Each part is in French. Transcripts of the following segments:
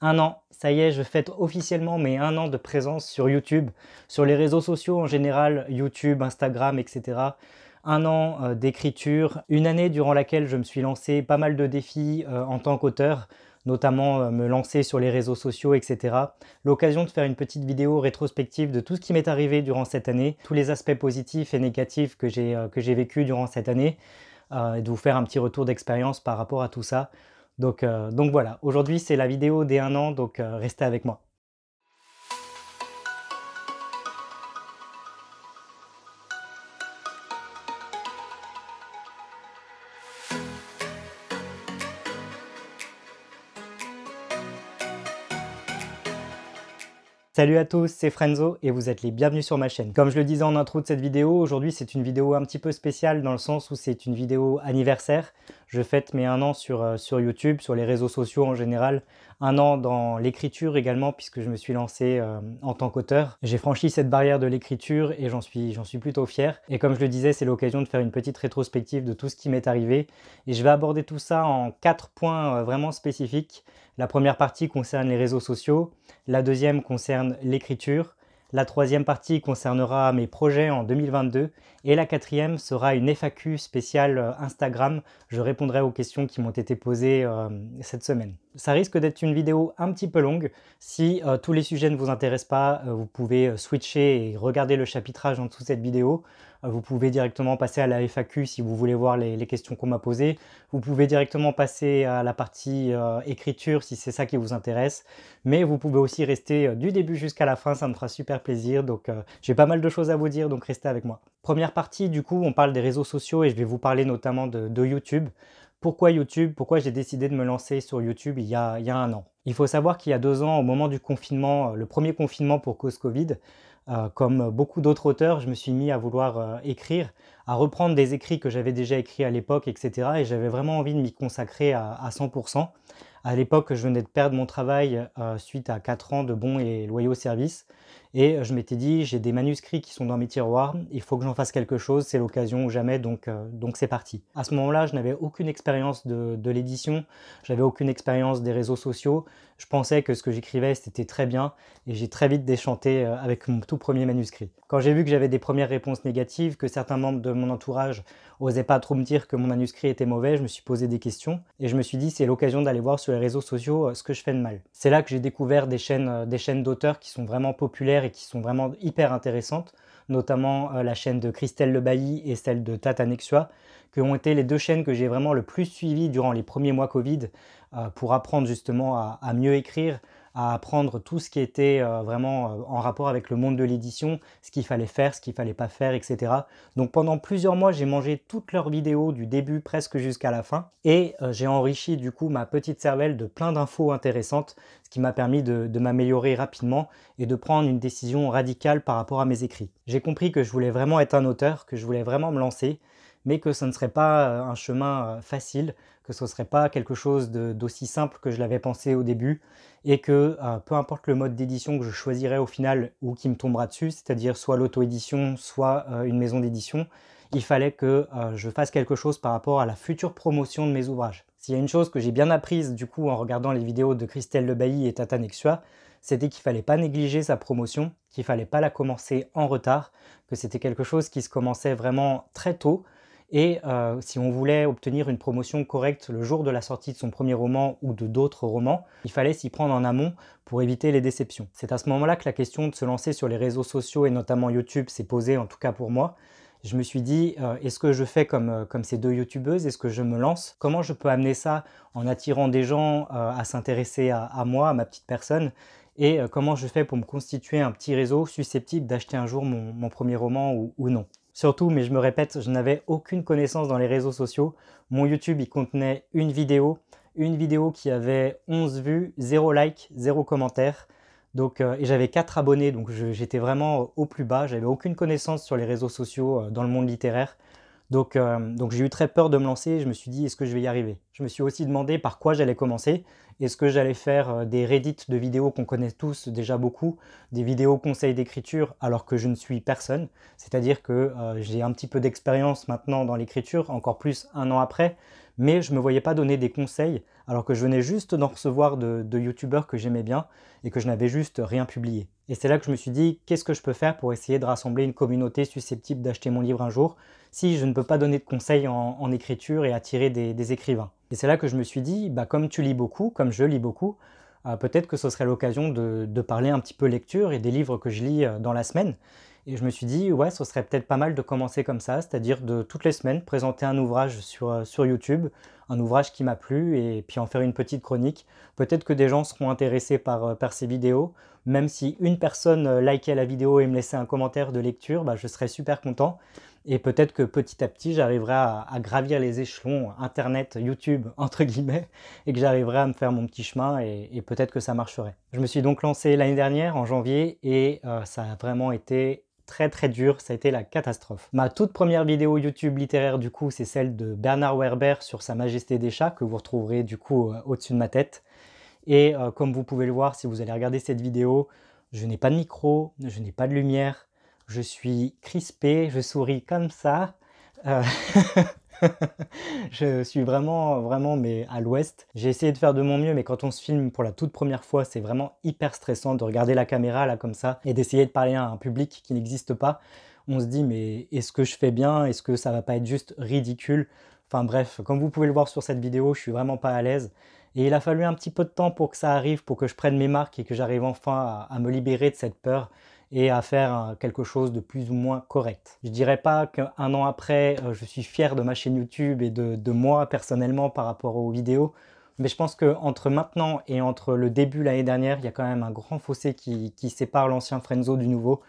Un an, ça y est, je fête officiellement mes 1 an de présence sur YouTube, sur les réseaux sociaux en général, YouTube, Instagram, etc. 1 an d'écriture, une année durant laquelle je me suis lancé pas mal de défis en tant qu'auteur, notamment me lancer sur les réseaux sociaux, etc. L'occasion de faire une petite vidéo rétrospective de tout ce qui m'est arrivé durant cette année, tous les aspects positifs et négatifs que j'ai vécu durant cette année, et de vous faire un petit retour d'expérience par rapport à tout ça. Donc voilà, aujourd'hui c'est la vidéo des 1 an, donc restez avec moi. Salut à tous, c'est Frenzo et vous êtes les bienvenus sur ma chaîne. Comme je le disais en intro de cette vidéo, aujourd'hui c'est une vidéo un petit peu spéciale dans le sens où c'est une vidéo anniversaire. Je fête mes 1 an sur YouTube, sur les réseaux sociaux en général. 1 an dans l'écriture également puisque je me suis lancé en tant qu'auteur. J'ai franchi cette barrière de l'écriture et j'en suis plutôt fier. Et comme je le disais, c'est l'occasion de faire une petite rétrospective de tout ce qui m'est arrivé. Et je vais aborder tout ça en 4 points vraiment spécifiques. La première partie concerne les réseaux sociaux. La deuxième concerne l'écriture, la troisième partie concernera mes projets en 2022 et la quatrième sera une FAQ spéciale Instagram. Je répondrai aux questions qui m'ont été posées cette semaine. Ça risque d'être une vidéo un petit peu longue. Si tous les sujets ne vous intéressent pas, vous pouvez switcher et regarder le chapitrage en dessous de cette vidéo. Vous pouvez directement passer à la FAQ si vous voulez voir les questions qu'on m'a posées. Vous pouvez directement passer à la partie écriture si c'est ça qui vous intéresse. Mais vous pouvez aussi rester du début jusqu'à la fin, ça me fera super plaisir. Donc j'ai pas mal de choses à vous dire, donc restez avec moi. Première partie, du coup, on parle des réseaux sociaux et je vais vous parler notamment de YouTube. Pourquoi YouTube? Pourquoi j'ai décidé de me lancer sur YouTube il y a 1 an? Il faut savoir qu'il y a 2 ans, au moment du confinement, le premier confinement pour cause Covid, comme beaucoup d'autres auteurs, je me suis mis à vouloir écrire, à reprendre des écrits que j'avais déjà écrits à l'époque, etc. Et j'avais vraiment envie de m'y consacrer à 100%. À l'époque, je venais de perdre mon travail suite à 4 ans de bons et loyaux services. Et je m'étais dit, j'ai des manuscrits qui sont dans mes tiroirs, il faut que j'en fasse quelque chose, c'est l'occasion ou jamais, donc c'est parti. À ce moment-là, je n'avais aucune expérience de l'édition, j'avais aucune expérience des réseaux sociaux. Je pensais que ce que j'écrivais, c'était très bien, et j'ai très vite déchanté avec mon tout premier manuscrit. Quand j'ai vu que j'avais des premières réponses négatives, que certains membres de mon entourage n'osaient pas trop me dire que mon manuscrit était mauvais, je me suis posé des questions, et je me suis dit, c'est l'occasion d'aller voir sur les réseaux sociaux ce que je fais de mal. C'est là que j'ai découvert des chaînes d'auteurs qui sont vraiment populaires et qui sont vraiment hyper intéressantes, notamment la chaîne de Christelle Le Bailly et celle de Tata Nexua, qui ont été les 2 chaînes que j'ai vraiment le plus suivies durant les premiers mois Covid pour apprendre justement à mieux écrire, à apprendre tout ce qui était vraiment en rapport avec le monde de l'édition, ce qu'il fallait faire, ce qu'il fallait pas faire, etc. Donc pendant plusieurs mois, j'ai mangé toutes leurs vidéos du début presque jusqu'à la fin et j'ai enrichi du coup ma petite cervelle de plein d'infos intéressantes, ce qui m'a permis de m'améliorer rapidement et de prendre une décision radicale par rapport à mes écrits. J'ai compris que je voulais vraiment être un auteur, que je voulais vraiment me lancer, mais que ce ne serait pas un chemin facile, que ce ne serait pas quelque chose d'aussi simple que je l'avais pensé au début, et que peu importe le mode d'édition que je choisirais au final ou qui me tombera dessus, c'est-à-dire soit l'auto-édition, soit une maison d'édition, il fallait que je fasse quelque chose par rapport à la future promotion de mes ouvrages. S'il y a une chose que j'ai bien apprise du coup en regardant les vidéos de Christelle Le Bailly et Tata Nexua, c'était qu'il ne fallait pas négliger sa promotion, qu'il ne fallait pas la commencer en retard, que c'était quelque chose qui se commençait vraiment très tôt. Et si on voulait obtenir une promotion correcte le jour de la sortie de son premier roman ou de d'autres romans, il fallait s'y prendre en amont pour éviter les déceptions. C'est à ce moment-là que la question de se lancer sur les réseaux sociaux et notamment YouTube s'est posée, en tout cas pour moi. Je me suis dit, est-ce que je fais comme ces 2 youtubeuses? Est-ce que je me lance? Comment je peux amener ça en attirant des gens à s'intéresser à moi, à ma petite personne? Et comment je fais pour me constituer un petit réseau susceptible d'acheter un jour mon premier roman ou non? Surtout, mais je me répète, je n'avais aucune connaissance dans les réseaux sociaux. Mon YouTube, il contenait une vidéo qui avait 11 vues, 0 like, 0 commentaire. Donc, et j'avais 4 abonnés, donc j'étais vraiment au plus bas. J'avais aucune connaissance sur les réseaux sociaux dans le monde littéraire. Donc j'ai eu très peur de me lancer et je me suis dit, est-ce que je vais y arriver? Je me suis aussi demandé par quoi j'allais commencer. Est-ce que j'allais faire des Reddit de vidéos qu'on connaît tous déjà beaucoup, des vidéos conseils d'écriture alors que je ne suis personne? C'est-à-dire que j'ai un petit peu d'expérience maintenant dans l'écriture, encore plus 1 an après, mais je ne me voyais pas donner des conseils alors que je venais juste d'en recevoir de youtubeurs que j'aimais bien et que je n'avais juste rien publié. Et c'est là que je me suis dit, qu'est-ce que je peux faire pour essayer de rassembler une communauté susceptible d'acheter mon livre un jour si je ne peux pas donner de conseils en écriture et attirer des écrivains. Et c'est là que je me suis dit, bah, comme tu lis beaucoup, comme je lis beaucoup, peut-être que ce serait l'occasion de parler un petit peu lecture et des livres que je lis dans la semaine. Et je me suis dit, ouais, ce serait peut-être pas mal de commencer comme ça, c'est-à-dire de toutes les semaines présenter un ouvrage sur YouTube, un ouvrage qui m'a plu, et puis en faire une petite chronique. Peut-être que des gens seront intéressés par ces vidéos, même si une personne likait la vidéo et me laissait un commentaire de lecture, bah, je serais super content. Et peut-être que petit à petit, j'arriverai à gravir les échelons Internet, YouTube, entre guillemets, et que j'arriverai à me faire mon petit chemin, et peut-être que ça marcherait. Je me suis donc lancé l'année dernière, en janvier, et ça a vraiment été très dur, ça a été la catastrophe. Ma toute première vidéo YouTube littéraire du coup, c'est celle de Bernard Werber sur Sa Majesté des Chats, que vous retrouverez du coup au-dessus de ma tête. Et comme vous pouvez le voir si vous allez regarder cette vidéo, je n'ai pas de micro, je n'ai pas de lumière, je suis crispé, je souris comme ça. Euh, Je suis vraiment mais à l'ouest. J'ai essayé de faire de mon mieux, mais quand on se filme pour la toute première fois, c'est vraiment hyper stressant de regarder la caméra là comme ça et d'essayer de parler à un public qui n'existe pas. On se dit mais est-ce que je fais bien? Est-ce que ça va pas être juste ridicule? Enfin bref, comme vous pouvez le voir sur cette vidéo, je suis vraiment pas à l'aise. Et il a fallu un petit peu de temps pour que ça arrive, pour que je prenne mes marques et que j'arrive enfin à me libérer de cette peur et à faire quelque chose de plus ou moins correct. Je dirais pas qu'un an après, je suis fier de ma chaîne YouTube et de moi personnellement par rapport aux vidéos, mais je pense qu'entre maintenant et entre le début l'année dernière, il y a quand même un grand fossé qui sépare l'ancien Frenzo du nouveau.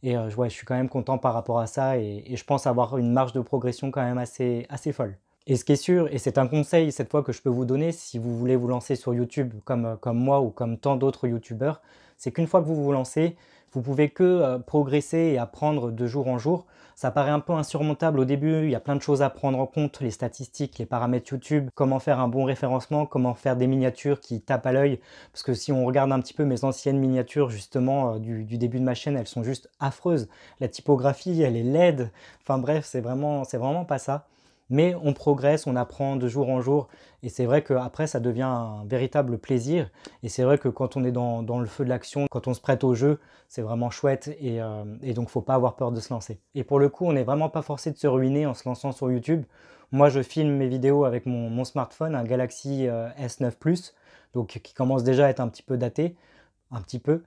Et ouais, je suis quand même content par rapport à ça et je pense avoir une marge de progression quand même assez folle. Et ce qui est sûr, et c'est un conseil cette fois que je peux vous donner si vous voulez vous lancer sur YouTube comme moi ou comme tant d'autres YouTubeurs, c'est qu'une fois que vous vous lancez, vous pouvez que progresser et apprendre de jour en jour. Ça paraît un peu insurmontable au début, il y a plein de choses à prendre en compte, les statistiques, les paramètres YouTube, comment faire un bon référencement, comment faire des miniatures qui tapent à l'œil. Parce que si on regarde un petit peu mes anciennes miniatures justement du début de ma chaîne, elles sont juste affreuses. La typographie, elle est laide. Enfin bref, c'est vraiment pas ça. Mais on progresse, on apprend de jour en jour et c'est vrai qu'après ça devient un véritable plaisir et c'est vrai que quand on est dans le feu de l'action, quand on se prête au jeu, c'est vraiment chouette et donc faut pas avoir peur de se lancer. Et pour le coup, on n'est vraiment pas forcé de se ruiner en se lançant sur YouTube. Moi je filme mes vidéos avec mon smartphone, un Galaxy S9 Plus, donc qui commence déjà à être un petit peu daté, un petit peu.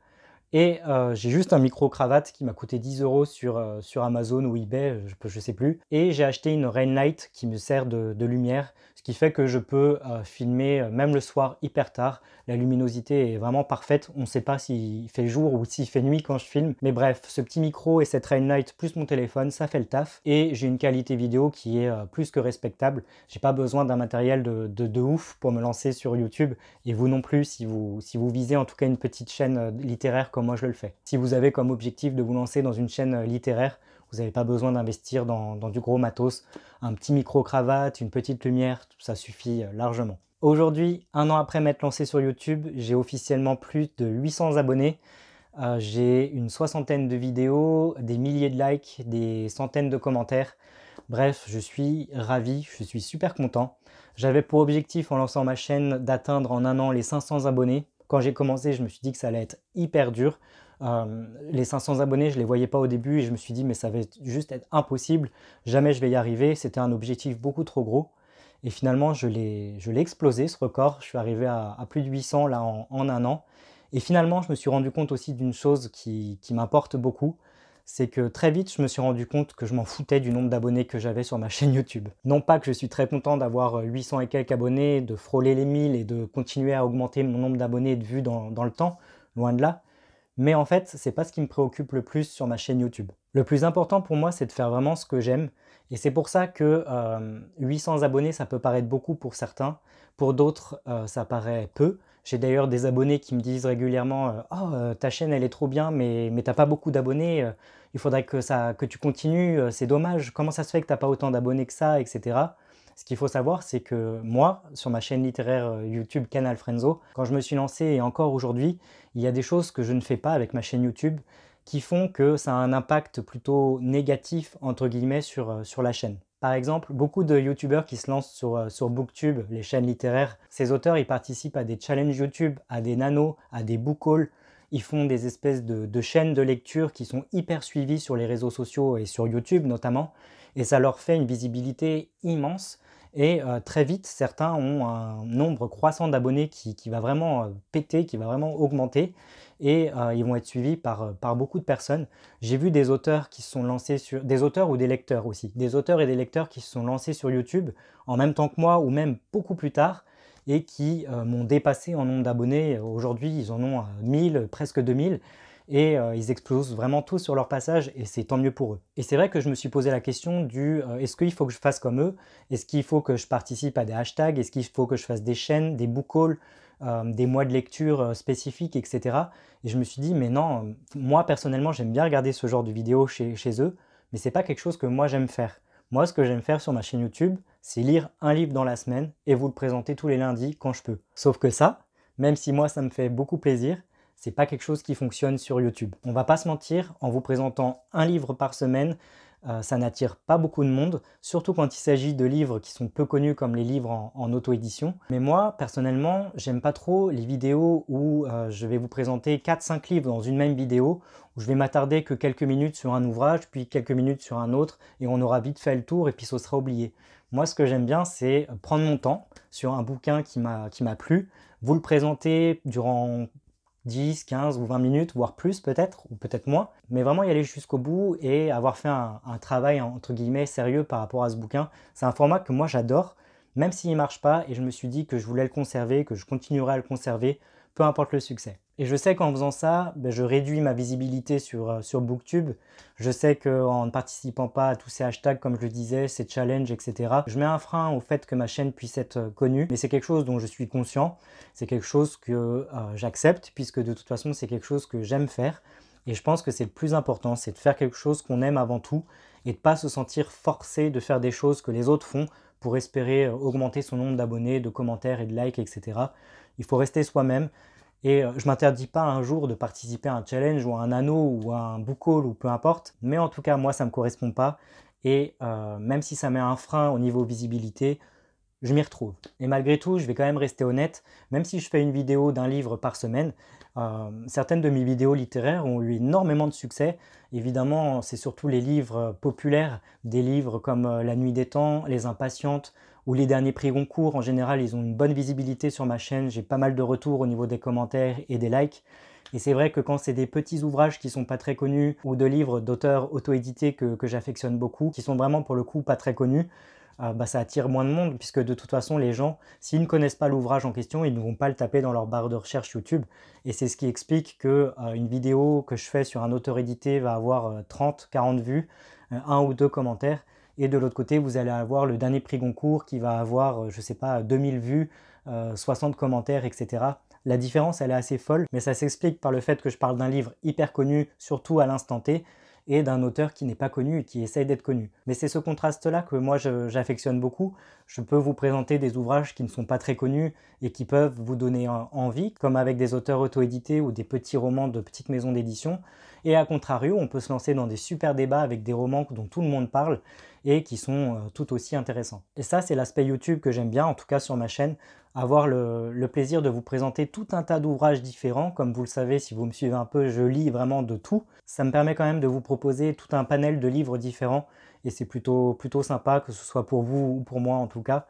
Et j'ai juste un micro-cravate qui m'a coûté 10 € sur Amazon ou eBay, je sais plus. Et j'ai acheté une Ring Light qui me sert de lumière, ce qui fait que je peux filmer même le soir hyper tard. La luminosité est vraiment parfaite. On ne sait pas s'il fait jour ou s'il fait nuit quand je filme. Mais bref, ce petit micro et cette Ring Light plus mon téléphone, ça fait le taf. Et j'ai une qualité vidéo qui est plus que respectable. J'ai pas besoin d'un matériel de ouf pour me lancer sur YouTube. Et vous non plus, si vous visez en tout cas une petite chaîne littéraire comme moi je le fais. Si vous avez comme objectif de vous lancer dans une chaîne littéraire, vous n'avez pas besoin d'investir dans du gros matos. Un petit micro-cravate, une petite lumière, ça suffit largement. Aujourd'hui, un an après m'être lancé sur YouTube, j'ai officiellement plus de 800 abonnés. J'ai une soixantaine de vidéos, des milliers de likes, des centaines de commentaires. Bref, je suis ravi, je suis super content. J'avais pour objectif en lançant ma chaîne d'atteindre en un an les 500 abonnés. Quand j'ai commencé, je me suis dit que ça allait être hyper dur. Les 500 abonnés, je ne les voyais pas au début et je me suis dit mais ça va juste être impossible. Jamais je vais y arriver. C'était un objectif beaucoup trop gros. Et finalement, je l'ai explosé ce record. Je suis arrivé à plus de 800 là en un an. Et finalement, je me suis rendu compte aussi d'une chose qui m'importe beaucoup, c'est que très vite, je me suis rendu compte que je m'en foutais du nombre d'abonnés que j'avais sur ma chaîne YouTube. Non pas que je suis très content d'avoir 800 et quelques abonnés, de frôler les 1000 et de continuer à augmenter mon nombre d'abonnés et de vues dans le temps, loin de là, mais en fait, c'est pas ce qui me préoccupe le plus sur ma chaîne YouTube. Le plus important pour moi, c'est de faire vraiment ce que j'aime. Et c'est pour ça que 800 abonnés, ça peut paraître beaucoup pour certains. Pour d'autres, ça paraît peu. J'ai d'ailleurs des abonnés qui me disent régulièrement Oh, ta chaîne, elle est trop bien, mais t'as pas beaucoup d'abonnés. Il faudrait que tu continues. C'est dommage. Comment ça se fait que t'as pas autant d'abonnés que ça, etc. Ce qu'il faut savoir, c'est que moi, sur ma chaîne littéraire YouTube Canal Frenzo, quand je me suis lancé et encore aujourd'hui, il y a des choses que je ne fais pas avec ma chaîne YouTube qui font que ça a un impact plutôt négatif, entre guillemets, sur la chaîne. Par exemple, beaucoup de youtubeurs qui se lancent sur Booktube, les chaînes littéraires, ces auteurs, ils participent à des challenges YouTube, à des nanos, à des book hauls. Ils font des espèces de chaînes de lecture qui sont hyper suivies sur les réseaux sociaux et sur YouTube notamment. Et ça leur fait une visibilité immense. Et très vite, certains ont un nombre croissant d'abonnés qui va vraiment péter, qui va vraiment augmenter. Et ils vont être suivis par beaucoup de personnes. J'ai vu des auteurs qui se sont lancés sur... Des auteurs ou des lecteurs aussi. Des auteurs et des lecteurs qui se sont lancés sur YouTube en même temps que moi ou même beaucoup plus tard et qui m'ont dépassé en nombre d'abonnés. Aujourd'hui, ils en ont 1000, presque 2000 et ils explosent vraiment tous sur leur passage et c'est tant mieux pour eux. Et c'est vrai que je me suis posé la question du est-ce qu'il faut que je fasse comme eux? Est-ce qu'il faut que je participe à des hashtags? Est-ce qu'il faut que je fasse des chaînes, des book hauls, des mois de lecture spécifiques, etc. Et je me suis dit, mais non, moi personnellement, j'aime bien regarder ce genre de vidéos chez eux, mais c'est pas quelque chose que moi j'aime faire. Moi, ce que j'aime faire sur ma chaîne YouTube, c'est lire un livre dans la semaine et vous le présenter tous les lundis quand je peux. Sauf que ça, même si moi ça me fait beaucoup plaisir, c'est pas quelque chose qui fonctionne sur YouTube. On va pas se mentir, en vous présentant un livre par semaine, ça n'attire pas beaucoup de monde, surtout quand il s'agit de livres qui sont peu connus comme les livres en auto-édition. Mais moi, personnellement, j'aime pas trop les vidéos où je vais vous présenter 4-5 livres dans une même vidéo, où je vais m'attarder que quelques minutes sur un ouvrage, puis quelques minutes sur un autre, et on aura vite fait le tour, et puis ce sera oublié. Moi, ce que j'aime bien, c'est prendre mon temps sur un bouquin qui m'a plu, vous le présenter durant 10, 15 ou 20 minutes, voire plus peut-être, ou peut-être moins, mais vraiment y aller jusqu'au bout et avoir fait un travail entre guillemets sérieux par rapport à ce bouquin. C'est un format que moi j'adore, même s'il ne marche pas, et je me suis dit que je voulais le conserver, que je continuerai à le conserver, peu importe le succès. Et je sais qu'en faisant ça, je réduis ma visibilité sur Booktube. Je sais qu'en ne participant pas à tous ces hashtags, comme je le disais, ces challenges, etc., je mets un frein au fait que ma chaîne puisse être connue. Mais c'est quelque chose dont je suis conscient, c'est quelque chose que j'accepte, puisque de toute façon, c'est quelque chose que j'aime faire. Et je pense que c'est le plus important, c'est de faire quelque chose qu'on aime avant tout et de ne pas se sentir forcé de faire des choses que les autres font pour espérer augmenter son nombre d'abonnés, de commentaires et de likes, etc. Il faut rester soi-même. Et je ne m'interdis pas un jour de participer à un challenge ou à un anneau ou à un book haul ou peu importe. Mais en tout cas, moi, ça ne me correspond pas. Et même si ça met un frein au niveau visibilité, je m'y retrouve. Et malgré tout, je vais quand même rester honnête, même si je fais une vidéo d'un livre par semaine, certaines de mes vidéos littéraires ont eu énormément de succès. Évidemment, c'est surtout les livres populaires, des livres comme La Nuit des Temps, Les Impatientes ou Les Derniers Prix Goncourt. En général, ils ont une bonne visibilité sur ma chaîne, j'ai pas mal de retours au niveau des commentaires et des likes. Et c'est vrai que quand c'est des petits ouvrages qui sont pas très connus ou de livres d'auteurs auto-édités que j'affectionne beaucoup, qui sont vraiment pour le coup pas très connus, ça attire moins de monde puisque de toute façon les gens, s'ils ne connaissent pas l'ouvrage en question, ils ne vont pas le taper dans leur barre de recherche YouTube. Et c'est ce qui explique que une vidéo que je fais sur un auteur édité va avoir 30, 40 vues, un ou deux commentaires. Et de l'autre côté, vous allez avoir le dernier prix Goncourt qui va avoir, je sais pas, 2000 vues, 60 commentaires, etc. La différence, elle est assez folle, mais ça s'explique par le fait que je parle d'un livre hyper connu, surtout à l'instant T, et d'un auteur qui n'est pas connu et qui essaye d'être connu. Mais c'est ce contraste-là que moi j'affectionne beaucoup. Je peux vous présenter des ouvrages qui ne sont pas très connus et qui peuvent vous donner envie, comme avec des auteurs auto-édités ou des petits romans de petites maisons d'édition. Et à contrario, on peut se lancer dans des super débats avec des romans dont tout le monde parle et qui sont tout aussi intéressants. Et ça, c'est l'aspect YouTube que j'aime bien, en tout cas sur ma chaîne, avoir le plaisir de vous présenter tout un tas d'ouvrages différents. Comme vous le savez, si vous me suivez un peu, je lis vraiment de tout. Ça me permet quand même de vous proposer tout un panel de livres différents et c'est plutôt sympa, que ce soit pour vous ou pour moi en tout cas,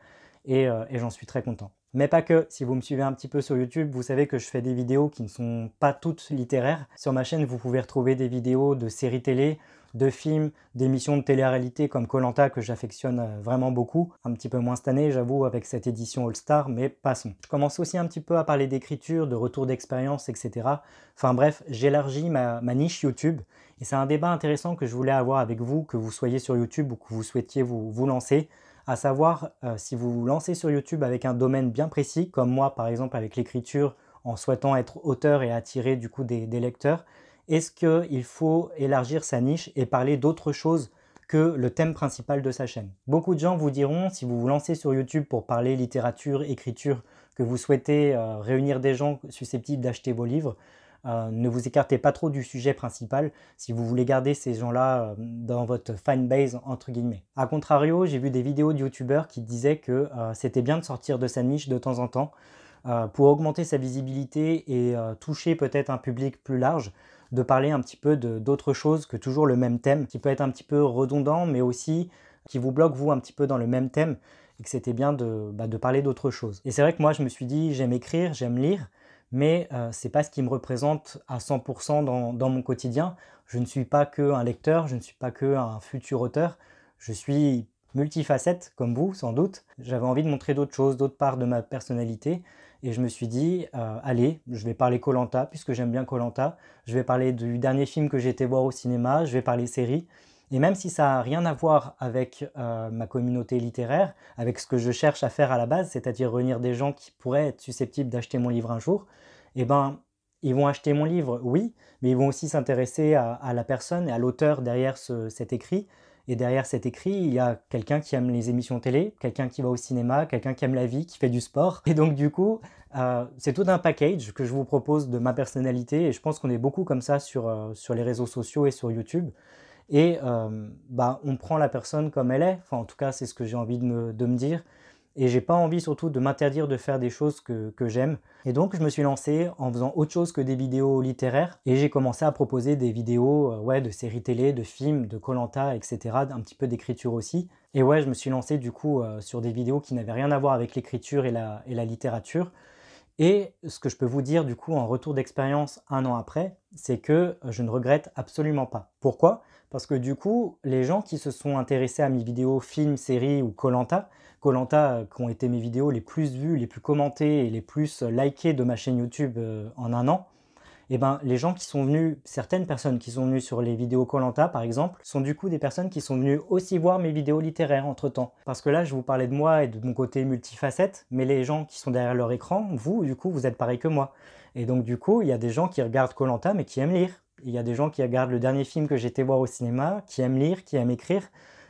et j'en suis très content. Mais pas que, si vous me suivez un petit peu sur YouTube, vous savez que je fais des vidéos qui ne sont pas toutes littéraires. Sur ma chaîne, vous pouvez retrouver des vidéos de séries télé, de films, d'émissions de télé-réalité comme koh que j'affectionne vraiment beaucoup. Un petit peu moins cette année, j'avoue, avec cette édition All-Star, mais passons. Je commence aussi un petit peu à parler d'écriture, de retour d'expérience, etc. Enfin bref, j'élargis ma niche YouTube. Et c'est un débat intéressant que je voulais avoir avec vous, que vous soyez sur YouTube ou que vous souhaitiez vous lancer, à savoir si vous vous lancez sur YouTube avec un domaine bien précis, comme moi par exemple avec l'écriture, en souhaitant être auteur et attirer du coup des lecteurs, est-ce qu'il faut élargir sa niche et parler d'autre chose que le thème principal de sa chaîne? Beaucoup de gens vous diront, si vous vous lancez sur YouTube pour parler littérature, écriture, que vous souhaitez réunir des gens susceptibles d'acheter vos livres, Ne vous écartez pas trop du sujet principal si vous voulez garder ces gens-là dans votre fanbase, entre guillemets. A contrario, j'ai vu des vidéos de youtubeurs qui disaient que c'était bien de sortir de sa niche de temps en temps pour augmenter sa visibilité et toucher peut-être un public plus large, de parler un petit peu d'autre chose que toujours le même thème, qui peut être un petit peu redondant, mais aussi qui vous bloque vous un petit peu dans le même thème, et que c'était bien de parler d'autre chose. Et c'est vrai que moi je me suis dit, j'aime écrire, j'aime lire, mais c'est pas ce qui me représente à 100% dans mon quotidien. Je ne suis pas qu'un lecteur, je ne suis pas qu'un futur auteur, je suis multifacette comme vous sans doute. J'avais envie de montrer d'autres choses, d'autres parts de ma personnalité, et je me suis dit, allez, je vais parler koh puisque j'aime bien koh je vais parler du dernier film que j'ai été voir au cinéma, je vais parler série, et même si ça n'a rien à voir avec ma communauté littéraire, avec ce que je cherche à faire à la base, c'est-à-dire réunir des gens qui pourraient être susceptibles d'acheter mon livre un jour, eh ben, ils vont acheter mon livre, oui, mais ils vont aussi s'intéresser à la personne et à l'auteur derrière cet écrit. Et derrière cet écrit, il y a quelqu'un qui aime les émissions télé, quelqu'un qui va au cinéma, quelqu'un qui aime la vie, qui fait du sport. Et donc du coup, c'est tout un package que je vous propose de ma personnalité. Et je pense qu'on est beaucoup comme ça sur les réseaux sociaux et sur YouTube. Et on prend la personne comme elle est. Enfin, en tout cas, c'est ce que j'ai envie de me dire. Et j'ai pas envie surtout de m'interdire de faire des choses que j'aime. Et donc je me suis lancé en faisant autre chose que des vidéos littéraires. Et j'ai commencé à proposer des vidéos de séries télé, de films, de koh etc. Un petit peu d'écriture aussi. Et ouais, je me suis lancé du coup sur des vidéos qui n'avaient rien à voir avec l'écriture et la littérature. Et ce que je peux vous dire du coup en retour d'expérience un an après, c'est que je ne regrette absolument pas. Pourquoi? Parce que du coup, les gens qui se sont intéressés à mes vidéos films, séries ou koh qui ont été mes vidéos les plus vues, les plus commentées et les plus likées de ma chaîne YouTube en un an, et ben, les gens qui sont venus, certaines personnes qui sont venues sur les vidéos koh par exemple, sont du coup des personnes qui sont venues aussi voir mes vidéos littéraires entre-temps. Parce que là, je vous parlais de moi et de mon côté multifacette, mais les gens qui sont derrière leur écran, vous, du coup, vous êtes pareil que moi. Et donc, du coup, il y a des gens qui regardent koh mais qui aiment lire. Il y a des gens qui regardent le dernier film que j'ai été voir au cinéma, qui aiment lire, qui aiment écrire.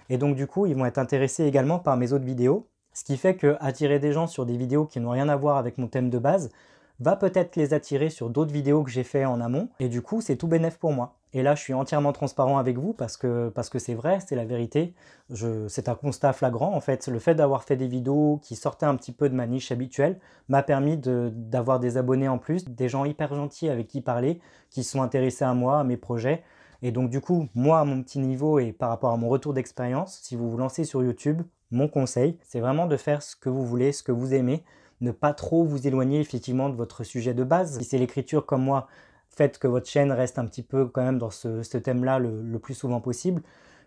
Et donc, du coup, ils vont être intéressés également par mes autres vidéos. Ce qui fait que attirer des gens sur des vidéos qui n'ont rien à voir avec mon thème de base, va peut-être les attirer sur d'autres vidéos que j'ai fait en amont, et du coup c'est tout bénef pour moi. Et là je suis entièrement transparent avec vous parce que c'est vrai, c'est la vérité, c'est un constat flagrant en fait. Le fait d'avoir fait des vidéos qui sortaient un petit peu de ma niche habituelle m'a permis d'avoir des abonnés en plus, des gens hyper gentils avec qui parler, qui sont intéressés à moi, à mes projets. Et donc du coup, moi à mon petit niveau et par rapport à mon retour d'expérience, si vous vous lancez sur YouTube, mon conseil, c'est vraiment de faire ce que vous voulez, ce que vous aimez, ne pas trop vous éloigner effectivement de votre sujet de base. Si c'est l'écriture comme moi, faites que votre chaîne reste un petit peu quand même dans ce thème-là le plus souvent possible.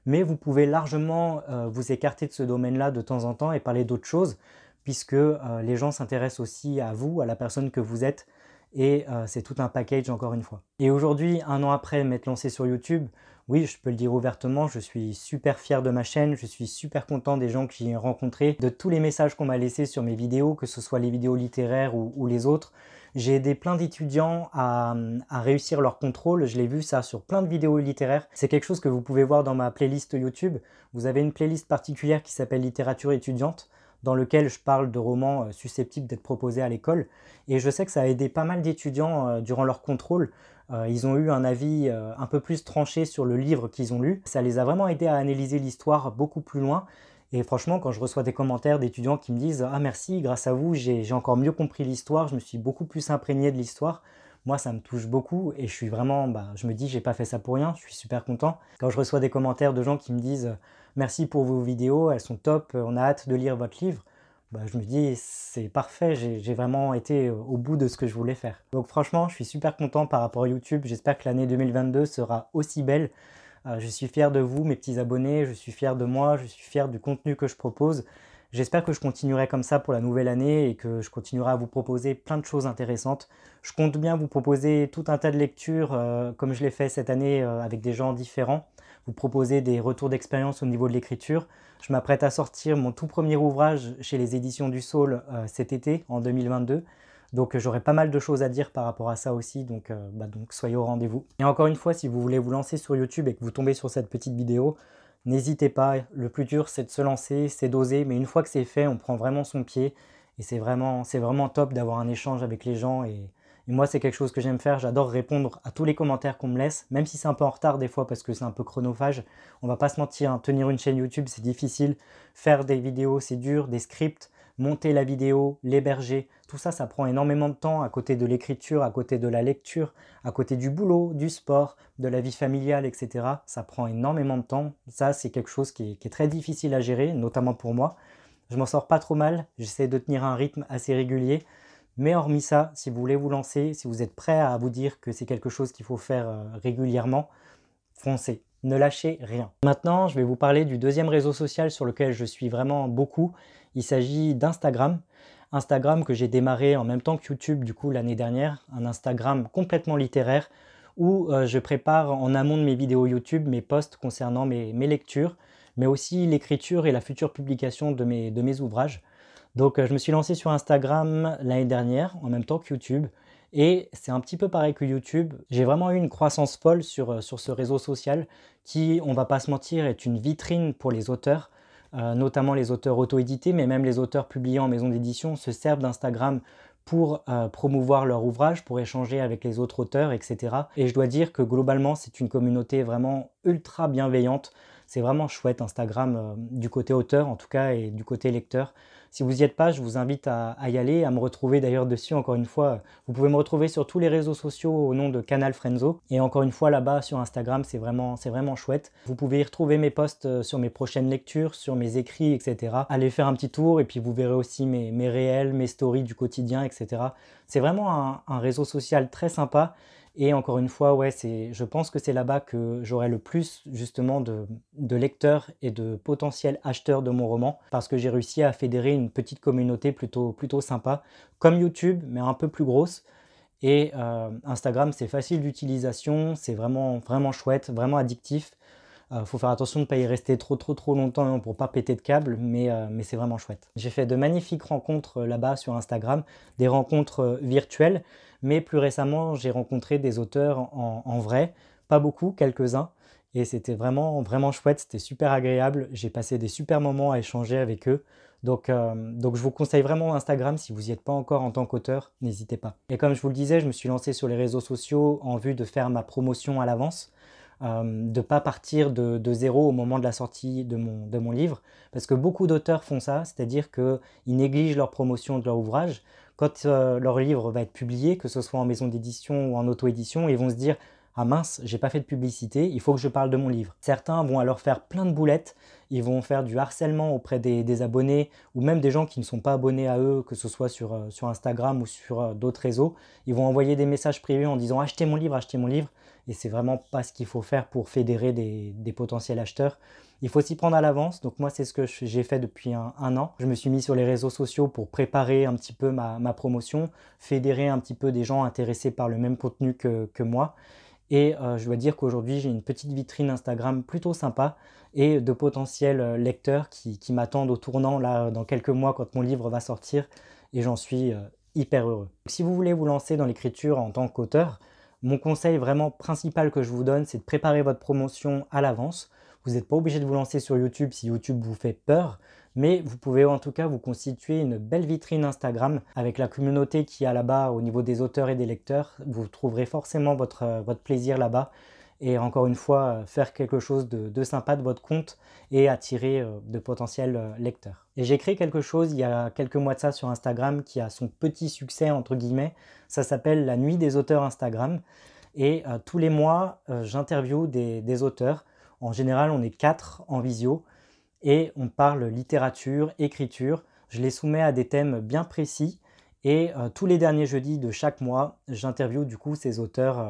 Mais vous pouvez largement vous écarter de ce domaine-là de temps en temps et parler d'autres choses, puisque les gens s'intéressent aussi à vous, à la personne que vous êtes, et c'est tout un package encore une fois. Et aujourd'hui, un an après m'être lancé sur YouTube, oui, je peux le dire ouvertement, je suis super fier de ma chaîne, je suis super content des gens que j'ai rencontrés, de tous les messages qu'on m'a laissés sur mes vidéos, que ce soit les vidéos littéraires ou les autres. J'ai aidé plein d'étudiants à réussir leur contrôle, je l'ai vu ça sur plein de vidéos littéraires. C'est quelque chose que vous pouvez voir dans ma playlist YouTube. Vous avez une playlist particulière qui s'appelle Littérature étudiante, dans lequel je parle de romans susceptibles d'être proposés à l'école. Et je sais que ça a aidé pas mal d'étudiants durant leur contrôle. Ils ont eu un avis un peu plus tranché sur le livre qu'ils ont lu. Ça les a vraiment aidés à analyser l'histoire beaucoup plus loin. Et franchement, quand je reçois des commentaires d'étudiants qui me disent « Ah merci, grâce à vous, j'ai encore mieux compris l'histoire, je me suis beaucoup plus imprégné de l'histoire », moi, ça me touche beaucoup et je suis vraiment, je me dis, j'ai pas fait ça pour rien, je suis super content. Quand je reçois des commentaires de gens qui me disent « Merci pour vos vidéos, elles sont top, on a hâte de lire votre livre », je me dis, c'est parfait, j'ai vraiment été au bout de ce que je voulais faire. Donc franchement, je suis super content par rapport à YouTube, j'espère que l'année 2022 sera aussi belle. Je suis fier de vous, mes petits abonnés, je suis fier de moi, je suis fier du contenu que je propose. J'espère que je continuerai comme ça pour la nouvelle année et que je continuerai à vous proposer plein de choses intéressantes. Je compte bien vous proposer tout un tas de lectures comme je l'ai fait cette année avec des gens différents. Vous proposer des retours d'expérience au niveau de l'écriture. Je m'apprête à sortir mon tout premier ouvrage chez les éditions du Saule cet été, en 2022. Donc j'aurai pas mal de choses à dire par rapport à ça aussi, donc soyez au rendez-vous. Et encore une fois, si vous voulez vous lancer sur YouTube et que vous tombez sur cette petite vidéo, n'hésitez pas, le plus dur c'est de se lancer, c'est d'oser, mais une fois que c'est fait, on prend vraiment son pied et c'est vraiment top d'avoir un échange avec les gens Et moi, c'est quelque chose que j'aime faire. J'adore répondre à tous les commentaires qu'on me laisse, même si c'est un peu en retard des fois parce que c'est un peu chronophage. On va pas se mentir, hein, tenir une chaîne YouTube, c'est difficile. Faire des vidéos, c'est dur, des scripts, monter la vidéo, l'héberger, tout ça, ça prend énormément de temps à côté de l'écriture, à côté de la lecture, à côté du boulot, du sport, de la vie familiale, etc. Ça prend énormément de temps. Ça, c'est quelque chose qui est très difficile à gérer, notamment pour moi. Je m'en sors pas trop mal, j'essaie de tenir un rythme assez régulier. Mais hormis ça, si vous voulez vous lancer, si vous êtes prêt à vous dire que c'est quelque chose qu'il faut faire régulièrement, foncez, ne lâchez rien. Maintenant, je vais vous parler du deuxième réseau social sur lequel je suis vraiment beaucoup. Il s'agit d'Instagram. Instagram que j'ai démarré en même temps que YouTube du coup l'année dernière, un Instagram complètement littéraire où je prépare en amont de mes vidéos YouTube mes posts concernant mes lectures, mais aussi l'écriture et la future publication de mes ouvrages. Donc je me suis lancé sur Instagram l'année dernière en même temps que YouTube et c'est un petit peu pareil que YouTube. J'ai vraiment eu une croissance folle sur ce réseau social qui, on va pas se mentir, est une vitrine pour les auteurs, notamment les auteurs auto-édités, mais même les auteurs publiés en maison d'édition se servent d'Instagram pour promouvoir leur ouvrage, pour échanger avec les autres auteurs, etc. Et je dois dire que globalement, c'est une communauté vraiment ultra bienveillante. C'est vraiment chouette Instagram, du côté auteur en tout cas et du côté lecteur. Si vous n'y êtes pas, je vous invite à y aller, à me retrouver d'ailleurs dessus. Encore une fois, vous pouvez me retrouver sur tous les réseaux sociaux au nom de Canal Frenzo. Et encore une fois, là-bas sur Instagram, c'est vraiment chouette. Vous pouvez y retrouver mes posts sur mes prochaines lectures, sur mes écrits, etc. Allez faire un petit tour et puis vous verrez aussi mes réels, mes stories du quotidien, etc. C'est vraiment un réseau social très sympa. Et encore une fois, ouais, je pense que c'est là-bas que j'aurai le plus justement de lecteurs et de potentiels acheteurs de mon roman parce que j'ai réussi à fédérer une petite communauté plutôt sympa, comme YouTube, mais un peu plus grosse. Et Instagram, c'est facile d'utilisation, c'est vraiment chouette, vraiment addictif. Faut faire attention de ne pas y rester trop longtemps pour pas péter de câble, mais c'est vraiment chouette. J'ai fait de magnifiques rencontres là-bas sur Instagram, des rencontres virtuelles, mais plus récemment, j'ai rencontré des auteurs en vrai, pas beaucoup, quelques-uns, et c'était vraiment chouette, c'était super agréable. J'ai passé des super moments à échanger avec eux. Donc je vous conseille vraiment Instagram si vous n'y êtes pas encore en tant qu'auteur, n'hésitez pas. Et comme je vous le disais, je me suis lancé sur les réseaux sociaux en vue de faire ma promotion à l'avance. De ne pas partir de zéro au moment de la sortie de mon livre, parce que beaucoup d'auteurs font ça, c'est-à-dire qu'ils négligent leur promotion de leur ouvrage. Quand leur livre va être publié, que ce soit en maison d'édition ou en auto-édition, ils vont se dire « Ah mince, j'ai pas fait de publicité, il faut que je parle de mon livre ». Certains vont alors faire plein de boulettes, ils vont faire du harcèlement auprès des abonnés, ou même des gens qui ne sont pas abonnés à eux, que ce soit sur Instagram ou sur d'autres réseaux. Ils vont envoyer des messages privés en disant « Achetez mon livre ». Et c'est vraiment pas ce qu'il faut faire pour fédérer des potentiels acheteurs. Il faut s'y prendre à l'avance. Donc moi, c'est ce que j'ai fait depuis un an. Je me suis mis sur les réseaux sociaux pour préparer un petit peu ma promotion, fédérer un petit peu des gens intéressés par le même contenu que moi. Et je dois dire qu'aujourd'hui, j'ai une petite vitrine Instagram plutôt sympa et de potentiels lecteurs qui m'attendent au tournant là, dans quelques mois quand mon livre va sortir. Et j'en suis hyper heureux. Si vous voulez vous lancer dans l'écriture en tant qu'auteur, mon conseil vraiment principal que je vous donne, c'est de préparer votre promotion à l'avance. Vous n'êtes pas obligé de vous lancer sur YouTube si YouTube vous fait peur, mais vous pouvez en tout cas vous constituer une belle vitrine Instagram avec la communauté qu'il y a là-bas au niveau des auteurs et des lecteurs. Vous trouverez forcément votre plaisir là-bas. Et encore une fois, faire quelque chose de sympa de votre compte et attirer de potentiels lecteurs. Et j'ai créé quelque chose il y a quelques mois de ça sur Instagram qui a son petit succès entre guillemets. Ça s'appelle la nuit des auteurs Instagram. Et tous les mois, j'interviewe des auteurs. En général, on est 4 en visio et on parle littérature, écriture. Je les soumets à des thèmes bien précis. Et tous les derniers jeudis de chaque mois, j'interviewe du coup ces auteurs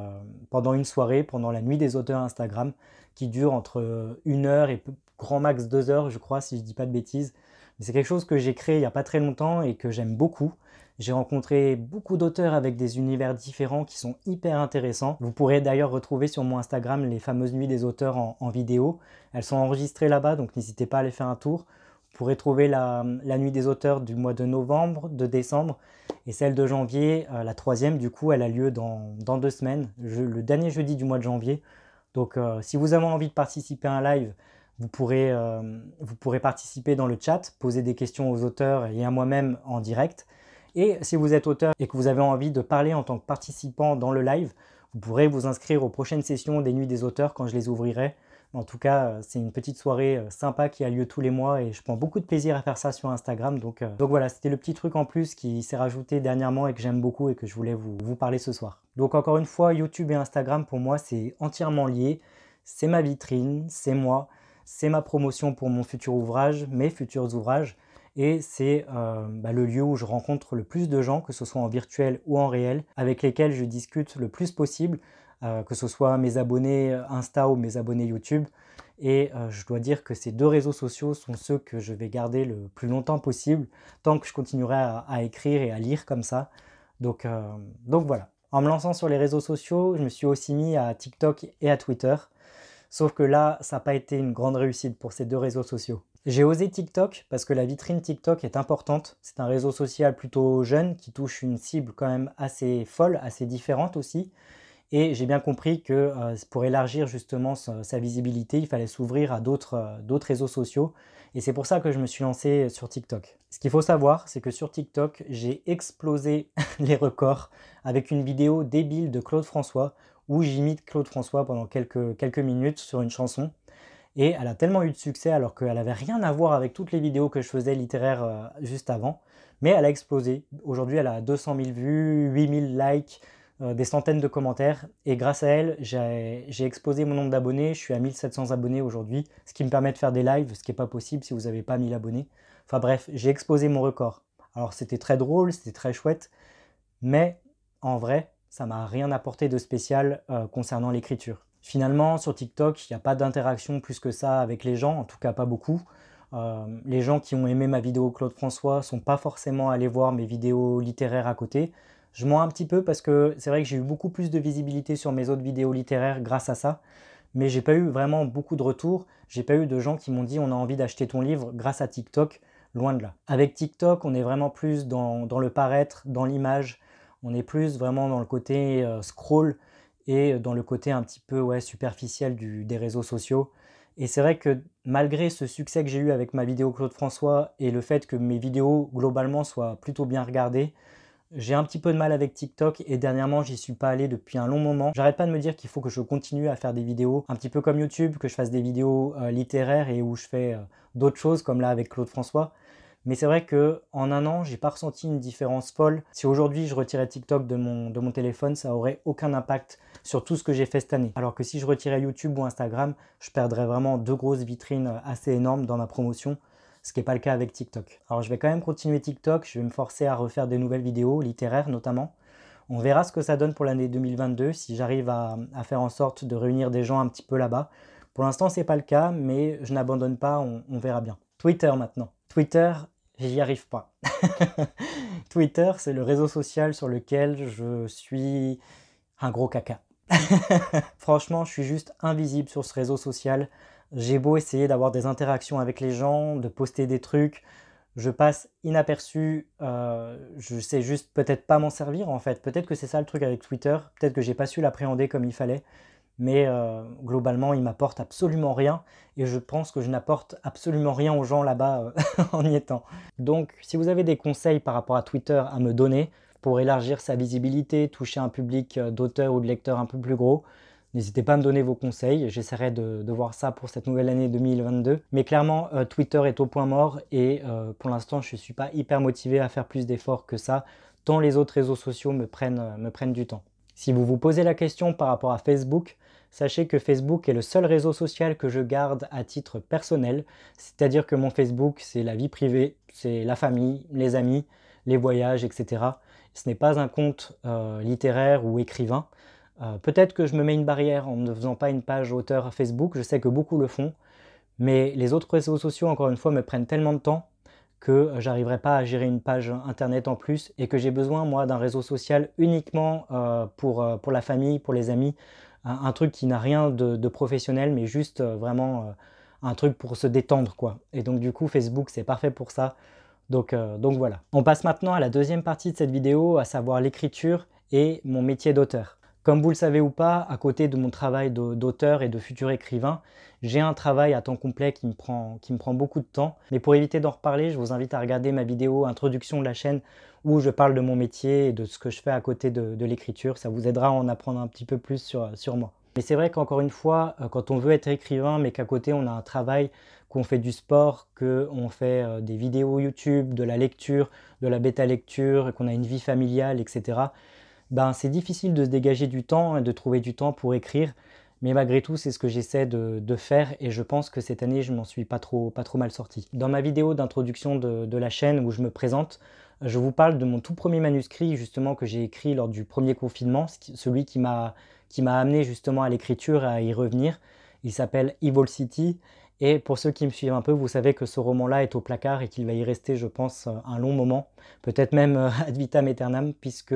pendant une soirée, pendant la nuit des auteurs Instagram, qui dure entre 1 heure et grand max 2 heures, je crois, si je ne dis pas de bêtises. Mais c'est quelque chose que j'ai créé il n'y a pas très longtemps et que j'aime beaucoup. J'ai rencontré beaucoup d'auteurs avec des univers différents qui sont hyper intéressants. Vous pourrez d'ailleurs retrouver sur mon Instagram les fameuses nuits des auteurs en vidéo. Elles sont enregistrées là-bas, donc n'hésitez pas à aller faire un tour. Vous pourrez trouver la nuit des auteurs du mois de novembre, de décembre, et celle de janvier, la troisième, du coup, elle a lieu dans 2 semaines, le dernier jeudi du mois de janvier. Donc si vous avez envie de participer à un live, vous pourrez participer dans le chat, poser des questions aux auteurs et à moi-même en direct. Et si vous êtes auteur et que vous avez envie de parler en tant que participant dans le live, vous pourrez vous inscrire aux prochaines sessions des Nuits des auteurs quand je les ouvrirai. En tout cas, c'est une petite soirée sympa qui a lieu tous les mois et je prends beaucoup de plaisir à faire ça sur Instagram. Donc voilà, c'était le petit truc en plus qui s'est rajouté dernièrement et que j'aime beaucoup et que je voulais vous parler ce soir. Donc encore une fois, YouTube et Instagram pour moi c'est entièrement lié. C'est ma vitrine, c'est moi, c'est ma promotion pour mon futur ouvrage, mes futurs ouvrages. Et c'est le lieu où je rencontre le plus de gens, que ce soit en virtuel ou en réel, avec lesquels je discute le plus possible, que ce soit mes abonnés Insta ou mes abonnés YouTube. Et je dois dire que ces deux réseaux sociaux sont ceux que je vais garder le plus longtemps possible, tant que je continuerai à écrire et à lire comme ça. Donc voilà. En me lançant sur les réseaux sociaux, je me suis aussi mis à TikTok et à Twitter. Sauf que là, ça n'a pas été une grande réussite pour ces deux réseaux sociaux. J'ai osé TikTok parce que la vitrine TikTok est importante. C'est un réseau social plutôt jeune qui touche une cible quand même assez folle, assez différente aussi. Et j'ai bien compris que pour élargir justement sa visibilité, il fallait s'ouvrir à d'autres réseaux sociaux. Et c'est pour ça que je me suis lancé sur TikTok. Ce qu'il faut savoir, c'est que sur TikTok, j'ai explosé les records avec une vidéo débile de Claude François où j'imite Claude François pendant quelques minutes sur une chanson. Et elle a tellement eu de succès alors qu'elle n'avait rien à voir avec toutes les vidéos que je faisais littéraires juste avant. Mais elle a explosé. Aujourd'hui, elle a 200 000 vues, 8000 likes, des centaines de commentaires. Et grâce à elle, j'ai explosé mon nombre d'abonnés. Je suis à 1700 abonnés aujourd'hui, ce qui me permet de faire des lives, ce qui n'est pas possible si vous n'avez pas 1000 abonnés. Enfin bref, j'ai explosé mon record. Alors c'était très drôle, c'était très chouette, mais en vrai, ça m'a rien apporté de spécial concernant l'écriture. Finalement, sur TikTok, il n'y a pas d'interaction plus que ça avec les gens, en tout cas pas beaucoup. Les gens qui ont aimé ma vidéo Claude François ne sont pas forcément allés voir mes vidéos littéraires à côté. Je mens un petit peu parce que c'est vrai que j'ai eu beaucoup plus de visibilité sur mes autres vidéos littéraires grâce à ça, mais j'ai pas eu vraiment beaucoup de retours. J'ai pas eu de gens qui m'ont dit on a envie d'acheter ton livre grâce à TikTok, loin de là. Avec TikTok, on est vraiment plus dans le paraître, dans l'image, on est plus vraiment dans le côté scroll et dans le côté un petit peu superficiel des réseaux sociaux. Et c'est vrai que malgré ce succès que j'ai eu avec ma vidéo Claude François et le fait que mes vidéos globalement soient plutôt bien regardées, j'ai un petit peu de mal avec TikTok et dernièrement j'y suis pas allé depuis un long moment. J'arrête pas de me dire qu'il faut que je continue à faire des vidéos un petit peu comme YouTube, que je fasse des vidéos littéraires et où je fais d'autres choses comme là avec Claude François. Mais c'est vrai qu'en un an, j'ai pas ressenti une différence folle. Si aujourd'hui je retirais TikTok de mon téléphone, ça aurait aucun impact sur tout ce que j'ai fait cette année. Alors que si je retirais YouTube ou Instagram, je perdrais vraiment deux grosses vitrines assez énormes dans ma promotion, ce qui n'est pas le cas avec TikTok. Alors je vais quand même continuer TikTok, je vais me forcer à refaire des nouvelles vidéos, littéraires notamment. On verra ce que ça donne pour l'année 2022, si j'arrive à faire en sorte de réunir des gens un petit peu là-bas. Pour l'instant, ce n'est pas le cas, mais je n'abandonne pas, on verra bien. Twitter maintenant. Twitter, j'y arrive pas. Twitter, c'est le réseau social sur lequel je suis un gros caca. Franchement, je suis juste invisible sur ce réseau social. J'ai beau essayer d'avoir des interactions avec les gens, de poster des trucs, je passe inaperçu, je sais juste peut-être pas m'en servir en fait. Peut-être que c'est ça le truc avec Twitter, peut-être que j'ai pas su l'appréhender comme il fallait, mais globalement il m'apporte absolument rien et je pense que je n'apporte absolument rien aux gens là-bas en y étant. Donc si vous avez des conseils par rapport à Twitter à me donner pour élargir sa visibilité, toucher un public d'auteurs ou de lecteurs un peu plus gros, n'hésitez pas à me donner vos conseils, j'essaierai de voir ça pour cette nouvelle année 2022. Mais clairement, Twitter est au point mort et pour l'instant, je ne suis pas hyper motivé à faire plus d'efforts que ça, tant les autres réseaux sociaux me prennent du temps. Si vous vous posez la question par rapport à Facebook, sachez que Facebook est le seul réseau social que je garde à titre personnel, c'est-à-dire que mon Facebook, c'est la vie privée, c'est la famille, les amis, les voyages, etc. Ce n'est pas un compte littéraire ou écrivain. Peut-être que je me mets une barrière en ne faisant pas une page auteur Facebook, je sais que beaucoup le font, mais les autres réseaux sociaux, encore une fois, me prennent tellement de temps que j'arriverai pas à gérer une page internet en plus et que j'ai besoin, moi, d'un réseau social uniquement pour la famille, pour les amis, un truc qui n'a rien de professionnel, mais juste vraiment un truc pour se détendre, quoi. Et donc, du coup, Facebook, c'est parfait pour ça. Donc voilà. On passe maintenant à la deuxième partie de cette vidéo, à savoir l'écriture et mon métier d'auteur. Comme vous le savez ou pas, à côté de mon travail d'auteur et de futur écrivain, j'ai un travail à temps complet qui me prend beaucoup de temps. Mais pour éviter d'en reparler, je vous invite à regarder ma vidéo introduction de la chaîne où je parle de mon métier et de ce que je fais à côté de l'écriture. Ça vous aidera à en apprendre un petit peu plus sur moi. Mais c'est vrai qu'encore une fois, quand on veut être écrivain, mais qu'à côté on a un travail, qu'on fait du sport, qu'on fait des vidéos YouTube, de la lecture, de la bêta lecture, qu'on a une vie familiale, etc. Ben, c'est difficile de se dégager du temps et de trouver du temps pour écrire, mais malgré tout, c'est ce que j'essaie de faire et je pense que cette année, je m'en suis pas trop mal sorti. Dans ma vidéo d'introduction de la chaîne où je me présente, je vous parle de mon tout premier manuscrit justement que j'ai écrit lors du premier confinement, celui qui m'a amené justement à l'écriture et à y revenir. Il s'appelle Evil City et pour ceux qui me suivent un peu, vous savez que ce roman-là est au placard et qu'il va y rester, je pense, un long moment, peut-être même ad vitam aeternam, puisque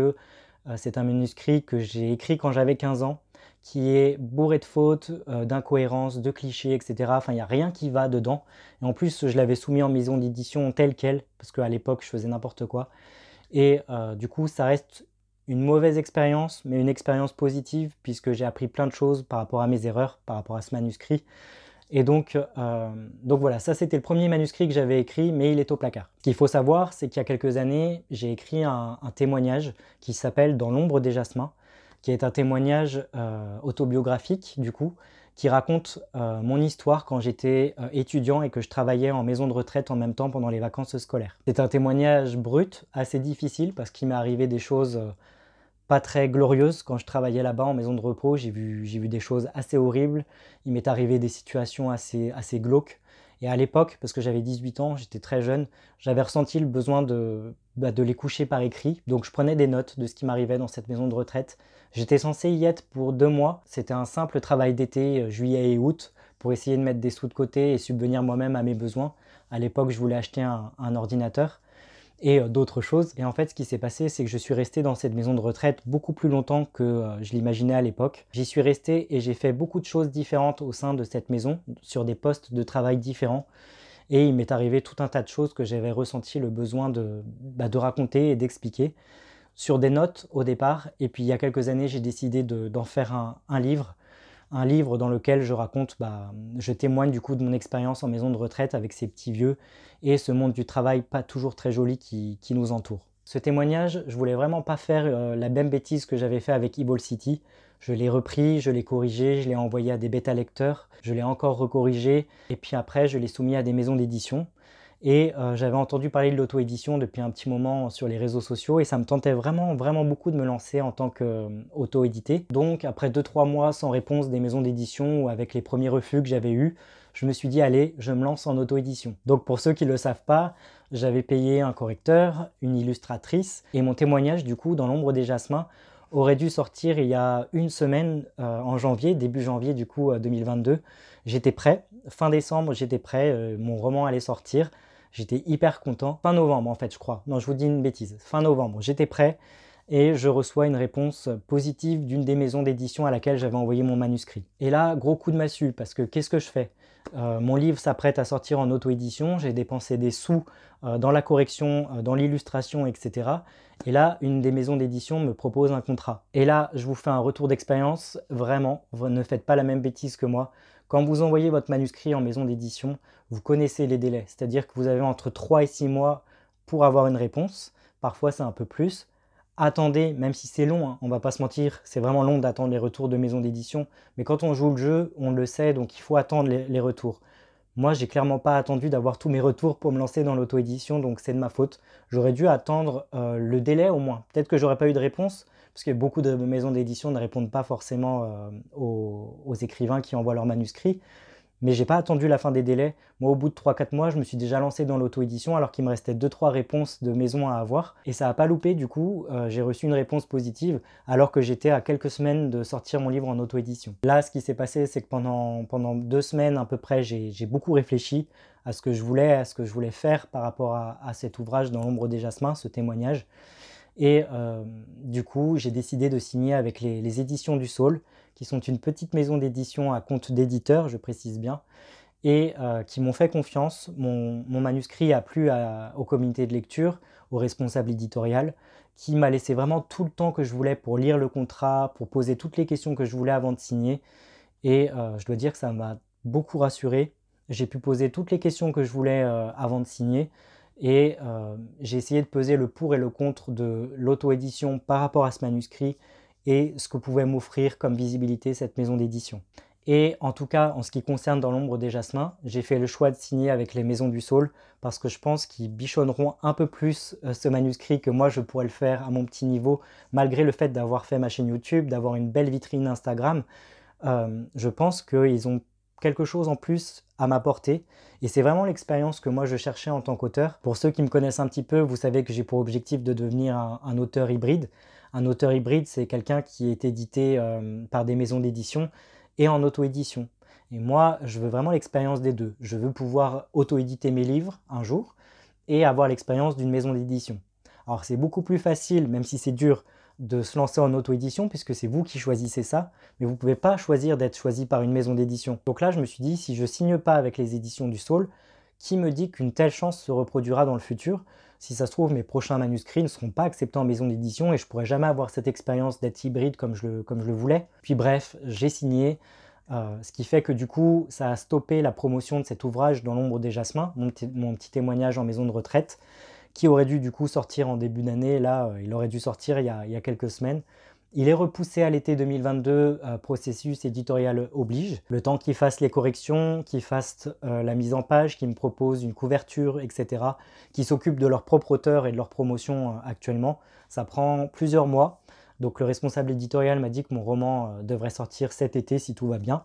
c'est un manuscrit que j'ai écrit quand j'avais 15 ans, qui est bourré de fautes, d'incohérences, de clichés, etc. Enfin, il n'y a rien qui va dedans. Et en plus, je l'avais soumis en maison d'édition telle quelle, parce qu'à l'époque, je faisais n'importe quoi. Et du coup, ça reste une mauvaise expérience, mais une expérience positive, puisque j'ai appris plein de choses par rapport à mes erreurs, par rapport à ce manuscrit. Et donc voilà, ça c'était le premier manuscrit que j'avais écrit, mais il est au placard. Ce qu'il faut savoir, c'est qu'il y a quelques années, j'ai écrit un témoignage qui s'appelle Dans l'ombre des jasmins, qui est un témoignage autobiographique du coup, qui raconte mon histoire quand j'étais étudiant et que je travaillais en maison de retraite en même temps pendant les vacances scolaires. C'est un témoignage brut, assez difficile, parce qu'il m'est arrivé des choses pas très glorieuse. Quand je travaillais là-bas en maison de repos, j'ai vu des choses assez horribles. Il m'est arrivé des situations assez glauques. Et à l'époque, parce que j'avais 18 ans, j'étais très jeune, j'avais ressenti le besoin de les coucher par écrit. Donc je prenais des notes de ce qui m'arrivait dans cette maison de retraite. J'étais censé y être pour 2 mois. C'était un simple travail d'été, juillet et août, pour essayer de mettre des sous de côté et subvenir moi-même à mes besoins. À l'époque, je voulais acheter un ordinateur et d'autres choses. Et en fait, ce qui s'est passé, c'est que je suis resté dans cette maison de retraite beaucoup plus longtemps que je l'imaginais à l'époque. J'y suis resté et j'ai fait beaucoup de choses différentes au sein de cette maison, sur des postes de travail différents. Et il m'est arrivé tout un tas de choses que j'avais ressenti le besoin de raconter et d'expliquer sur des notes au départ. Et puis il y a quelques années, j'ai décidé d'en faire un livre. Un livre dans lequel je raconte, je témoigne du coup de mon expérience en maison de retraite avec ces petits vieux et ce monde du travail pas toujours très joli qui nous entoure. Ce témoignage, je voulais vraiment pas faire la même bêtise que j'avais fait avec Evil City. Je l'ai repris, je l'ai corrigé, je l'ai envoyé à des bêta-lecteurs, je l'ai encore recorrigé et puis après je l'ai soumis à des maisons d'édition. Et j'avais entendu parler de l'auto-édition depuis un petit moment sur les réseaux sociaux et ça me tentait vraiment, vraiment beaucoup de me lancer en tant qu'auto-édité. Donc après 2-3 mois sans réponse des maisons d'édition ou avec les premiers refus que j'avais eus, je me suis dit allez, je me lance en auto-édition. Donc pour ceux qui ne le savent pas, j'avais payé un correcteur, une illustratrice et mon témoignage du coup dans l'ombre des jasmins aurait dû sortir il y a une semaine en janvier, début janvier du coup 2022. J'étais prêt, fin décembre j'étais prêt, mon roman allait sortir. J'étais hyper content. Fin novembre en fait, je crois. Non, je vous dis une bêtise. Fin novembre, j'étais prêt et je reçois une réponse positive d'une des maisons d'édition à laquelle j'avais envoyé mon manuscrit. Et là, gros coup de massue, parce que qu'est-ce que je fais? Mon livre s'apprête à sortir en auto-édition, j'ai dépensé des sous dans la correction, dans l'illustration, etc. Et là, une des maisons d'édition me propose un contrat. Et là, je vous fais un retour d'expérience, vraiment, vous ne faites pas la même bêtise que moi. Quand vous envoyez votre manuscrit en maison d'édition, vous connaissez les délais, c'est-à-dire que vous avez entre 3 et 6 mois pour avoir une réponse, parfois c'est un peu plus. Attendez, même si c'est long, hein, on va pas se mentir, c'est vraiment long d'attendre les retours de maison d'édition, mais quand on joue le jeu, on le sait, donc il faut attendre les retours. Moi, j'ai clairement pas attendu d'avoir tous mes retours pour me lancer dans l'auto-édition, donc c'est de ma faute. J'aurais dû attendre le délai au moins. Peut-être que j'aurais pas eu de réponse, parce que beaucoup de maisons d'édition ne répondent pas forcément aux écrivains qui envoient leurs manuscrits. Mais j'ai pas attendu la fin des délais. Moi, au bout de 3-4 mois, je me suis déjà lancé dans l'auto-édition alors qu'il me restait 2-3 réponses de maison à avoir. Et ça n'a pas loupé du coup, j'ai reçu une réponse positive alors que j'étais à quelques semaines de sortir mon livre en auto-édition. Là, ce qui s'est passé, c'est que pendant 2 semaines à peu près, j'ai beaucoup réfléchi à ce que je voulais faire par rapport à cet ouvrage Dans l'ombre des jasmins, ce témoignage. Et du coup, j'ai décidé de signer avec les éditions du Saule, qui sont une petite maison d'édition à compte d'éditeur, je précise bien, et qui m'ont fait confiance. Mon manuscrit a plu au comité de lecture, au responsable éditorial, qui m'a laissé vraiment tout le temps que je voulais pour lire le contrat, pour poser toutes les questions que je voulais avant de signer. Et je dois dire que ça m'a beaucoup rassuré. J'ai pu poser toutes les questions que je voulais avant de signer. Et j'ai essayé de peser le pour et le contre de l'auto-édition par rapport à ce manuscrit et ce que pouvait m'offrir comme visibilité cette maison d'édition. Et en tout cas, en ce qui concerne Dans l'ombre des jasmins, j'ai fait le choix de signer avec les Maisons du Saule parce que je pense qu'ils bichonneront un peu plus ce manuscrit que moi je pourrais le faire à mon petit niveau, malgré le fait d'avoir fait ma chaîne YouTube, d'avoir une belle vitrine Instagram. Je pense qu'ils ont quelque chose en plus à m'apporter et c'est vraiment l'expérience que moi je cherchais en tant qu'auteur. Pour ceux qui me connaissent un petit peu, vous savez que j'ai pour objectif de devenir un auteur hybride. Un auteur hybride, c'est quelqu'un qui est édité par des maisons d'édition et en auto-édition. Et moi, je veux vraiment l'expérience des deux. Je veux pouvoir auto-éditer mes livres un jour et avoir l'expérience d'une maison d'édition. Alors c'est beaucoup plus facile, même si c'est dur, de se lancer en auto-édition puisque c'est vous qui choisissez ça, mais vous ne pouvez pas choisir d'être choisi par une maison d'édition. Donc là, je me suis dit, si je ne signe pas avec les éditions du Saule, qui me dit qu'une telle chance se reproduira dans le futur? Si ça se trouve, mes prochains manuscrits ne seront pas acceptés en maison d'édition et je ne pourrai jamais avoir cette expérience d'être hybride comme je le voulais. Puis bref, j'ai signé, ce qui fait que du coup, ça a stoppé la promotion de cet ouvrage Dans l'ombre des jasmins, mon petit témoignage en maison de retraite, qui aurait dû du coup sortir en début d'année. Là, il aurait dû sortir il y a quelques semaines. Il est repoussé à l'été 2022, processus éditorial oblige. Le temps qu'il fasse les corrections, qu'il fasse la mise en page, qu'il me propose une couverture, etc., qui s'occupe de leur propre auteur et de leur promotion actuellement, ça prend plusieurs mois. Donc le responsable éditorial m'a dit que mon roman devrait sortir cet été si tout va bien.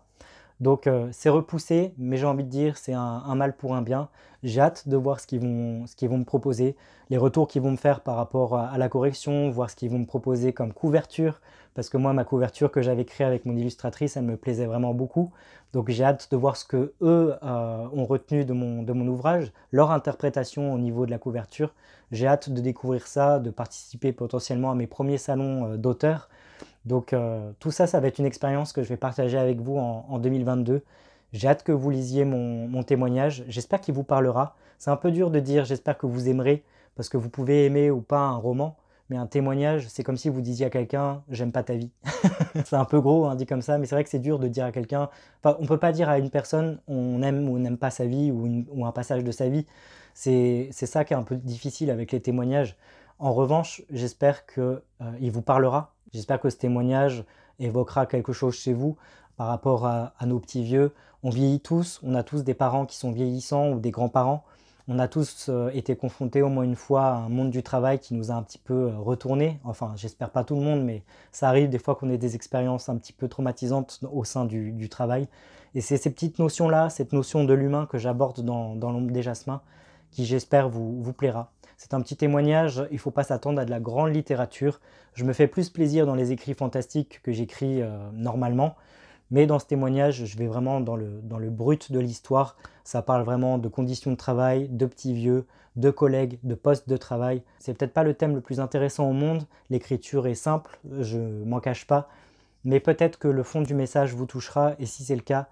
Donc c'est repoussé, mais j'ai envie de dire c'est un mal pour un bien. J'ai hâte de voir ce qu'ils vont me proposer, les retours qu'ils vont me faire par rapport à la correction, voir ce qu'ils vont me proposer comme couverture, parce que moi ma couverture que j'avais créée avec mon illustratrice, elle me plaisait vraiment beaucoup. Donc j'ai hâte de voir ce que eux ont retenu de mon ouvrage, leur interprétation au niveau de la couverture. J'ai hâte de découvrir ça, de participer potentiellement à mes premiers salons d'auteurs. Donc tout ça, ça va être une expérience que je vais partager avec vous en 2022. J'ai hâte que vous lisiez mon témoignage. J'espère qu'il vous parlera. C'est un peu dur de dire j'espère que vous aimerez, parce que vous pouvez aimer ou pas un roman, mais un témoignage, c'est comme si vous disiez à quelqu'un j'aime pas ta vie. C'est un peu gros, hein, dit comme ça, mais c'est vrai que c'est dur de dire à quelqu'un. Enfin, on ne peut pas dire à une personne on aime ou on n'aime pas sa vie ou un passage de sa vie. C'est ça qui est un peu difficile avec les témoignages. En revanche, j'espère qu'il vous parlera. J'espère que ce témoignage évoquera quelque chose chez vous par rapport à nos petits vieux. On vieillit tous, on a tous des parents qui sont vieillissants ou des grands-parents. On a tous été confrontés au moins une fois à un monde du travail qui nous a un petit peu retourné. Enfin, j'espère pas tout le monde, mais ça arrive des fois qu'on ait des expériences un petit peu traumatisantes au sein du travail. Et c'est ces petites notions-là, cette notion de l'humain que j'aborde dans l'ombre des jasmins, qui j'espère vous plaira. C'est un petit témoignage, il ne faut pas s'attendre à de la grande littérature. Je me fais plus plaisir dans les écrits fantastiques que j'écris normalement. Mais dans ce témoignage, je vais vraiment dans le brut de l'histoire. Ça parle vraiment de conditions de travail, de petits vieux, de collègues, de postes de travail. C'est peut-être pas le thème le plus intéressant au monde. L'écriture est simple, je m'en cache pas. Mais peut-être que le fond du message vous touchera. Et si c'est le cas,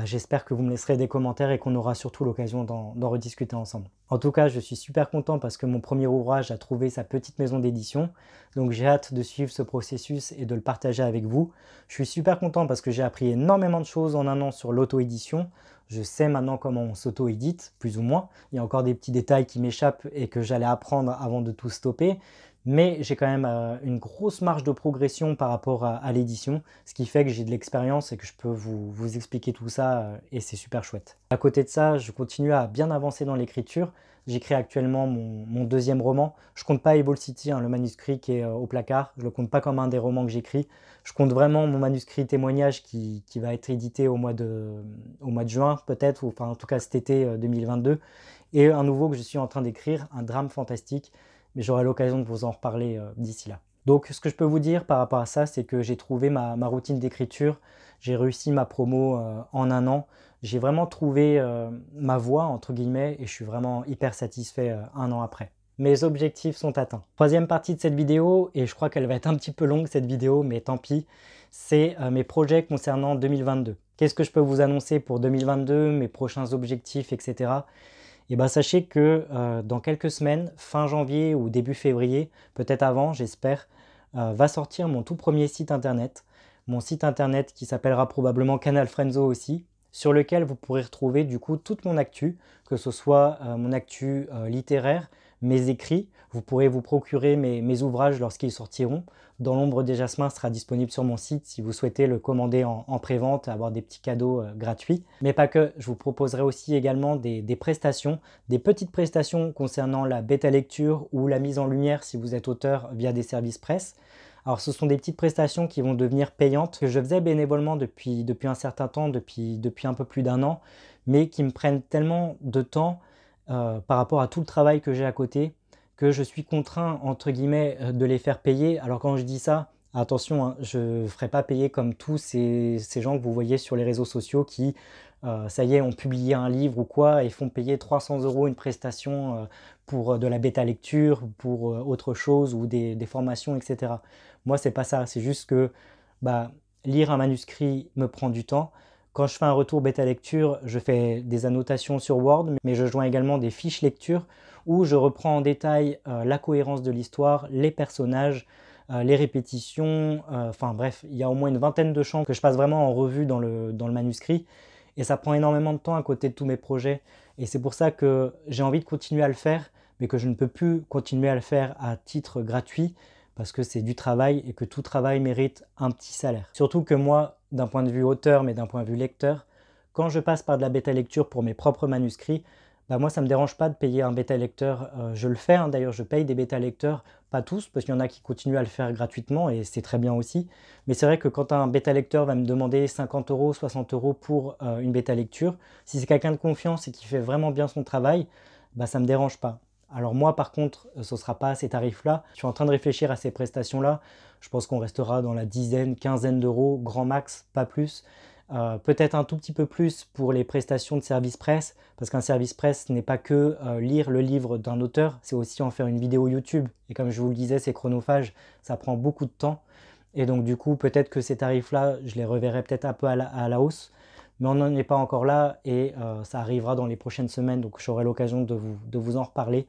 j'espère que vous me laisserez des commentaires et qu'on aura surtout l'occasion d'en rediscuter ensemble. En tout cas, je suis super content parce que mon premier ouvrage a trouvé sa petite maison d'édition. Donc j'ai hâte de suivre ce processus et de le partager avec vous. Je suis super content parce que j'ai appris énormément de choses en un an sur l'auto-édition. Je sais maintenant comment on s'auto-édite, plus ou moins. Il y a encore des petits détails qui m'échappent et que j'allais apprendre avant de tout stopper. Mais j'ai quand même une grosse marge de progression par rapport à l'édition, ce qui fait que j'ai de l'expérience et que je peux vous expliquer tout ça et c'est super chouette. À côté de ça, je continue à bien avancer dans l'écriture. J'écris actuellement mon deuxième roman. Je compte pas Evil City, le manuscrit qui est au placard. Je le compte pas comme un des romans que j'écris. Je compte vraiment mon manuscrit témoignage qui va être édité au mois de juin peut-être, ou enfin en tout cas cet été 2022. Et un nouveau que je suis en train d'écrire, un drame fantastique. Mais j'aurai l'occasion de vous en reparler d'ici là. Donc ce que je peux vous dire par rapport à ça, c'est que j'ai trouvé ma routine d'écriture, j'ai réussi ma promo en un an, j'ai vraiment trouvé ma voie entre guillemets et je suis vraiment hyper satisfait un an après. Mes objectifs sont atteints. Troisième partie de cette vidéo, et je crois qu'elle va être un petit peu longue cette vidéo, mais tant pis, c'est mes projets concernant 2022. Qu'est-ce que je peux vous annoncer pour 2022, mes prochains objectifs, etc. Et ben sachez que dans quelques semaines, fin janvier ou début février, peut-être avant, j'espère, va sortir mon tout premier site internet. Mon site internet qui s'appellera probablement Canal Frenzo aussi, sur lequel vous pourrez retrouver du coup toute mon actu, que ce soit mon actu littéraire, mes écrits. Vous pourrez vous procurer mes ouvrages lorsqu'ils sortiront. Dans l'ombre des jasmins sera disponible sur mon site si vous souhaitez le commander en pré-vente, avoir des petits cadeaux gratuits. Mais pas que, je vous proposerai aussi également des prestations, des petites prestations concernant la bêta lecture ou la mise en lumière si vous êtes auteur via des services presse. Alors ce sont des petites prestations qui vont devenir payantes, que je faisais bénévolement depuis un certain temps, depuis un peu plus d'un an, mais qui me prennent tellement de temps par rapport à tout le travail que j'ai à côté, que je suis contraint, entre guillemets, de les faire payer. Alors quand je dis ça, attention, hein, je ne ferai pas payer comme tous ces gens que vous voyez sur les réseaux sociaux qui, ça y est, ont publié un livre ou quoi et font payer 300 € une prestation pour de la bêta lecture, pour autre chose ou des formations, etc. Moi, c'est pas ça. C'est juste que bah, lire un manuscrit me prend du temps. Quand je fais un retour bêta lecture, je fais des annotations sur Word, mais je joins également des fiches lecture où je reprends en détail la cohérence de l'histoire, les personnages, les répétitions, enfin bref, il y a au moins une vingtaine de champs que je passe vraiment en revue dans le manuscrit et ça prend énormément de temps à côté de tous mes projets et c'est pour ça que j'ai envie de continuer à le faire, mais que je ne peux plus continuer à le faire à titre gratuit parce que c'est du travail et que tout travail mérite un petit salaire. Surtout que moi, d'un point de vue auteur, mais d'un point de vue lecteur, quand je passe par de la bêta lecture pour mes propres manuscrits, bah moi ça ne me dérange pas de payer un bêta lecteur, je le fais, hein, d'ailleurs je paye des bêta lecteurs, pas tous, parce qu'il y en a qui continuent à le faire gratuitement et c'est très bien aussi, mais c'est vrai que quand un bêta lecteur va me demander 50 €, 60 € pour une bêta lecture, si c'est quelqu'un de confiance et qui fait vraiment bien son travail, bah ça ne me dérange pas. Alors moi par contre, ce ne sera pas à ces tarifs-là, je suis en train de réfléchir à ces prestations-là, je pense qu'on restera dans la dizaine, quinzaine d'euros, grand max, pas plus. Peut-être un tout petit peu plus pour les prestations de service presse, parce qu'un service presse n'est pas que lire le livre d'un auteur, c'est aussi en faire une vidéo YouTube. Et comme je vous le disais, c'est chronophage, ça prend beaucoup de temps. Et donc du coup, peut-être que ces tarifs-là, je les reverrai peut-être un peu à la hausse, mais on n'en est pas encore là et ça arrivera dans les prochaines semaines, donc j'aurai l'occasion de vous en reparler.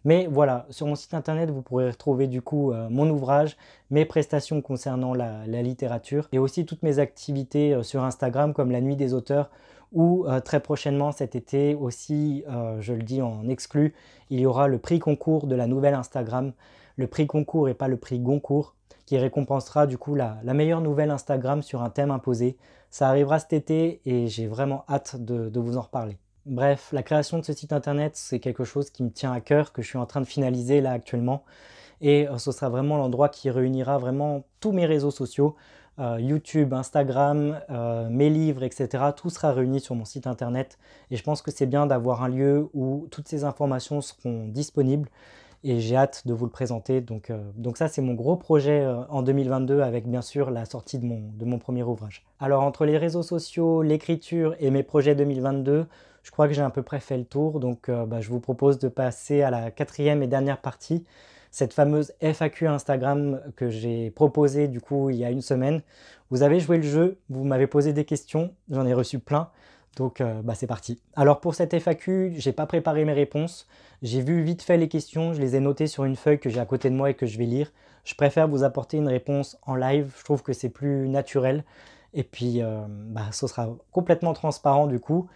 Mais voilà, sur mon site internet, vous pourrez retrouver du coup mon ouvrage, mes prestations concernant la littérature et aussi toutes mes activités sur Instagram comme la Nuit des auteurs ou très prochainement cet été aussi, je le dis en exclu, il y aura le prix concours de la nouvelle Instagram. Le prix concours et pas le prix Goncourt qui récompensera du coup la meilleure nouvelle Instagram sur un thème imposé. Ça arrivera cet été et j'ai vraiment hâte de vous en reparler. Bref, la création de ce site internet, c'est quelque chose qui me tient à cœur, que je suis en train de finaliser là actuellement. Et ce sera vraiment l'endroit qui réunira vraiment tous mes réseaux sociaux, YouTube, Instagram, mes livres, etc. Tout sera réuni sur mon site internet. Et je pense que c'est bien d'avoir un lieu où toutes ces informations seront disponibles. Et j'ai hâte de vous le présenter. Donc ça, c'est mon gros projet en 2022 avec bien sûr la sortie de mon premier ouvrage. Alors entre les réseaux sociaux, l'écriture et mes projets 2022, je crois que j'ai à peu près fait le tour. Donc je vous propose de passer à la quatrième et dernière partie, cette fameuse FAQ Instagram que j'ai proposée du coup il y a une semaine. Vous avez joué le jeu, vous m'avez posé des questions, j'en ai reçu plein. Donc c'est parti. Alors pour cette FAQ, j'ai pas préparé mes réponses. J'ai vu vite fait les questions, je les ai notées sur une feuille que j'ai à côté de moi et que je vais lire. Je préfère vous apporter une réponse en live, je trouve que c'est plus naturel. Et puis ce sera complètement transparent du coup.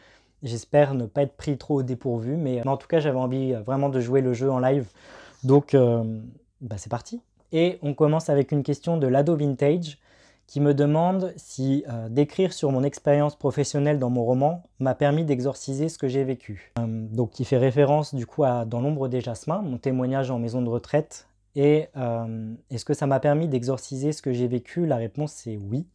J'espère ne pas être pris trop au dépourvu, mais en tout cas j'avais envie vraiment de jouer le jeu en live. Donc c'est parti. Et on commence avec une question de Lado Vintage qui me demande si d'écrire sur mon expérience professionnelle dans mon roman m'a permis d'exorciser ce que j'ai vécu. Donc qui fait référence du coup à Dans l'ombre des jasmins, mon témoignage en maison de retraite. Et est-ce que ça m'a permis d'exorciser ce que j'ai vécu? La réponse c'est oui,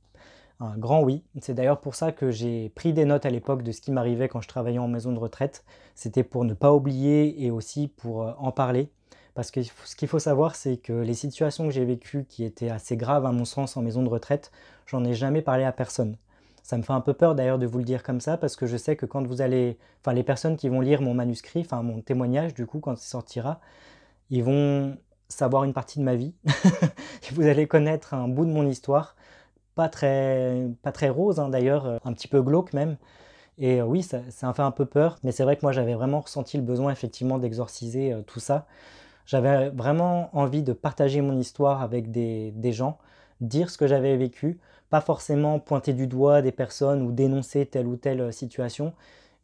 un grand oui. C'est d'ailleurs pour ça que j'ai pris des notes à l'époque de ce qui m'arrivait quand je travaillais en maison de retraite. C'était pour ne pas oublier et aussi pour en parler. Parce que ce qu'il faut savoir, c'est que les situations que j'ai vécues, qui étaient assez graves à mon sens en maison de retraite, j'en ai jamais parlé à personne. Ça me fait un peu peur d'ailleurs de vous le dire comme ça, parce que je sais que quand vous allez... Enfin, les personnes qui vont lire mon manuscrit, enfin mon témoignage du coup, quand il sortira, ils vont savoir une partie de ma vie. Vous allez connaître un bout de mon histoire, pas très rose hein, d'ailleurs, un petit peu glauque même. Et oui, ça me fait un peu peur, mais c'est vrai que moi j'avais vraiment ressenti le besoin effectivement d'exorciser tout ça. J'avais vraiment envie de partager mon histoire avec des gens, dire ce que j'avais vécu, pas forcément pointer du doigt des personnes ou dénoncer telle ou telle situation,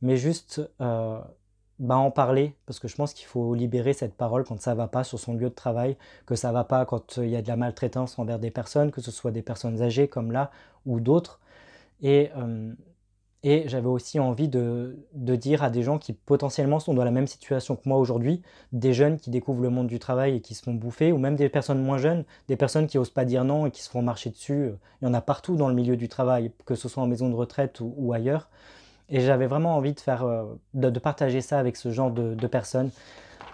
mais juste en parler, parce que je pense qu'il faut libérer cette parole quand ça va pas sur son lieu de travail, que ça va pas quand il y a de la maltraitance envers des personnes, que ce soit des personnes âgées comme là ou d'autres. Et, j'avais aussi envie de dire à des gens qui potentiellement sont dans la même situation que moi aujourd'hui, des jeunes qui découvrent le monde du travail et qui se font bouffer, ou même des personnes moins jeunes, des personnes qui osent pas dire non et qui se font marcher dessus. Il y en a partout dans le milieu du travail, que ce soit en maison de retraite ou ailleurs. Et j'avais vraiment envie de faire, de partager ça avec ce genre de personnes.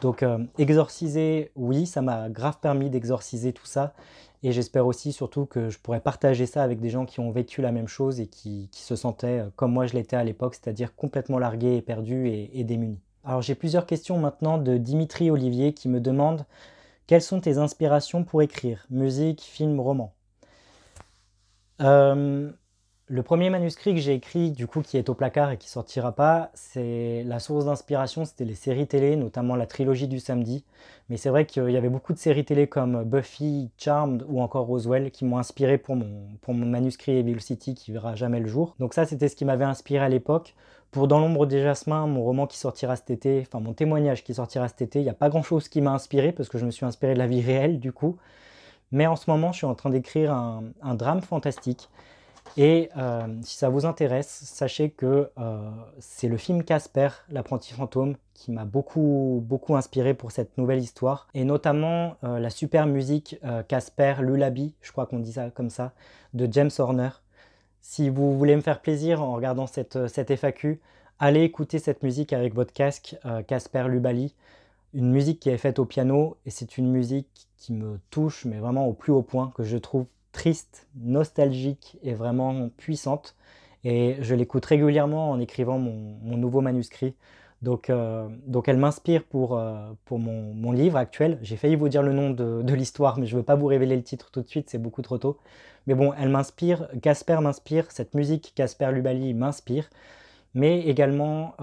Donc exorciser, oui, ça m'a grave permis d'exorciser tout ça. Et j'espère aussi surtout que je pourrais partager ça avec des gens qui ont vécu la même chose et qui se sentaient comme moi je l'étais à l'époque, c'est-à-dire complètement largués et perdus et démunis. Alors j'ai plusieurs questions maintenant de Dimitri Olivier qui me demande: quelles sont tes inspirations pour écrire? Musique, film, roman? Euh, Le premier manuscrit que j'ai écrit, du coup, qui est au placard et qui sortira pas, c'est la source d'inspiration, c'était les séries télé, notamment la trilogie du samedi. Mais c'est vrai qu'il y avait beaucoup de séries télé comme Buffy, Charmed ou encore Roswell qui m'ont inspiré pour mon manuscrit Evil City qui verra jamais le jour. Donc ça, c'était ce qui m'avait inspiré à l'époque. Pour Dans l'ombre des jasmins, mon roman qui sortira cet été, enfin mon témoignage qui sortira cet été, il n'y a pas grand-chose qui m'a inspiré parce que je me suis inspiré de la vie réelle du coup. Mais en ce moment, je suis en train d'écrire un drame fantastique. Et si ça vous intéresse, sachez que c'est le film Casper, l'apprenti fantôme, qui m'a beaucoup inspiré pour cette nouvelle histoire. Et notamment la super musique Casper Lullaby, je crois qu'on dit ça comme ça, de James Horner. Si vous voulez me faire plaisir en regardant cette FAQ, allez écouter cette musique avec votre casque Casper Lullaby. Une musique qui est faite au piano, et c'est une musique qui me touche, mais vraiment au plus haut point, que je trouve triste, nostalgique et vraiment puissante. Et je l'écoute régulièrement en écrivant mon nouveau manuscrit. Donc elle m'inspire pour mon livre actuel. J'ai failli vous dire le nom de l'histoire, mais je ne veux pas vous révéler le titre tout de suite, c'est beaucoup trop tôt. Mais bon, elle m'inspire, Casper m'inspire, cette musique Casper Lullaby m'inspire. Mais également,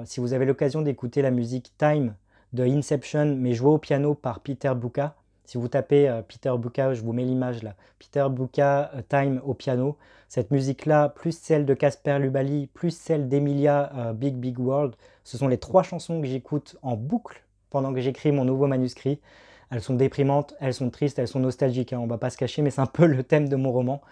si vous avez l'occasion d'écouter la musique Time de Inception, mais jouée au piano par Peter Buka, si vous tapez Peter Buka, je vous mets l'image là, Peter Buka Time au piano, cette musique-là, plus celle de Casper Lullaby, plus celle d'Emilia Big Big World, ce sont les trois chansons que j'écoute en boucle pendant que j'écris mon nouveau manuscrit. Elles sont déprimantes, elles sont tristes, elles sont nostalgiques, hein, on va pas se cacher, mais c'est un peu le thème de mon roman.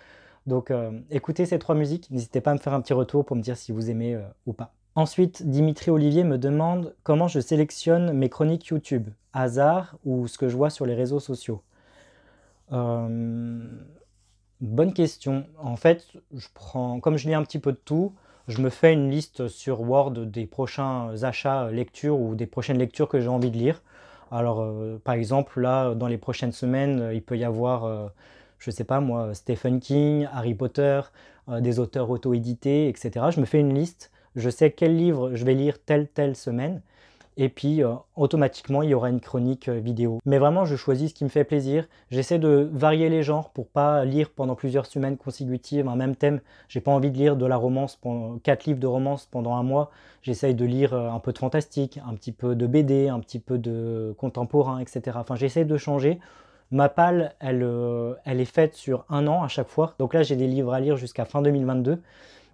Donc écoutez ces trois musiques, n'hésitez pas à me faire un petit retour pour me dire si vous aimez ou pas. Ensuite, Dimitri Olivier me demande comment je sélectionne mes chroniques YouTube, hasard ou ce que je vois sur les réseaux sociaux. Bonne question. En fait, comme je lis un petit peu de tout, je me fais une liste sur Word des prochains achats, lectures ou des prochaines lectures que j'ai envie de lire. Alors, par exemple, là, dans les prochaines semaines, il peut y avoir, je sais pas moi, Stephen King, Harry Potter, des auteurs auto-édités, etc. Je me fais une liste, je sais quel livre je vais lire telle semaine, et puis automatiquement il y aura une chronique vidéo. Mais vraiment je choisis ce qui me fait plaisir, j'essaie de varier les genres pour pas lire pendant plusieurs semaines consécutives un même thème. J'ai pas envie de lire de la romance, 4 livres de romance pendant un mois, j'essaye de lire un peu de fantastique, un petit peu de BD, un petit peu de contemporain, etc. Enfin j'essaie de changer. Ma palle, elle est faite sur un an à chaque fois, donc là j'ai des livres à lire jusqu'à fin 2022.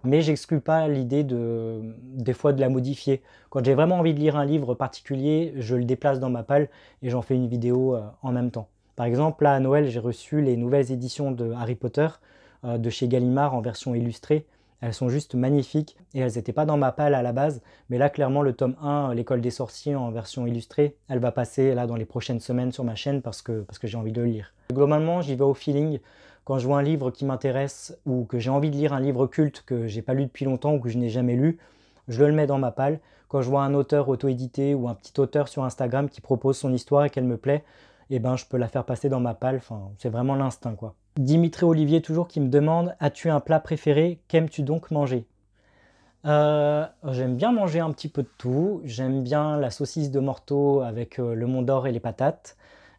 Mais j'exclus pas l'idée des fois de la modifier. Quand j'ai vraiment envie de lire un livre particulier, je le déplace dans ma palle et j'en fais une vidéo en même temps. Par exemple, là à Noël, j'ai reçu les nouvelles éditions de Harry Potter de chez Gallimard en version illustrée. Elles sont juste magnifiques et elles n'étaient pas dans ma palle à la base. Mais là, clairement, le tome 1, L'école des sorciers en version illustrée, elle va passer là dans les prochaines semaines sur ma chaîne parce que j'ai envie de le lire. Globalement, j'y vais au feeling. Quand je vois un livre qui m'intéresse ou que j'ai envie de lire un livre culte que j'ai pas lu depuis longtemps ou que je n'ai jamais lu, je le mets dans ma palle. Quand je vois un auteur auto-édité ou un petit auteur sur Instagram qui propose son histoire et qu'elle me plaît, eh ben, je peux la faire passer dans ma palle. Enfin, c'est vraiment l'instinct, quoi. Dimitri Olivier, toujours, qui me demande: as-tu un plat préféré? Qu'aimes-tu donc manger? J'aime bien manger un petit peu de tout. J'aime bien la saucisse de Morteau avec le Mont d'Or et les patates.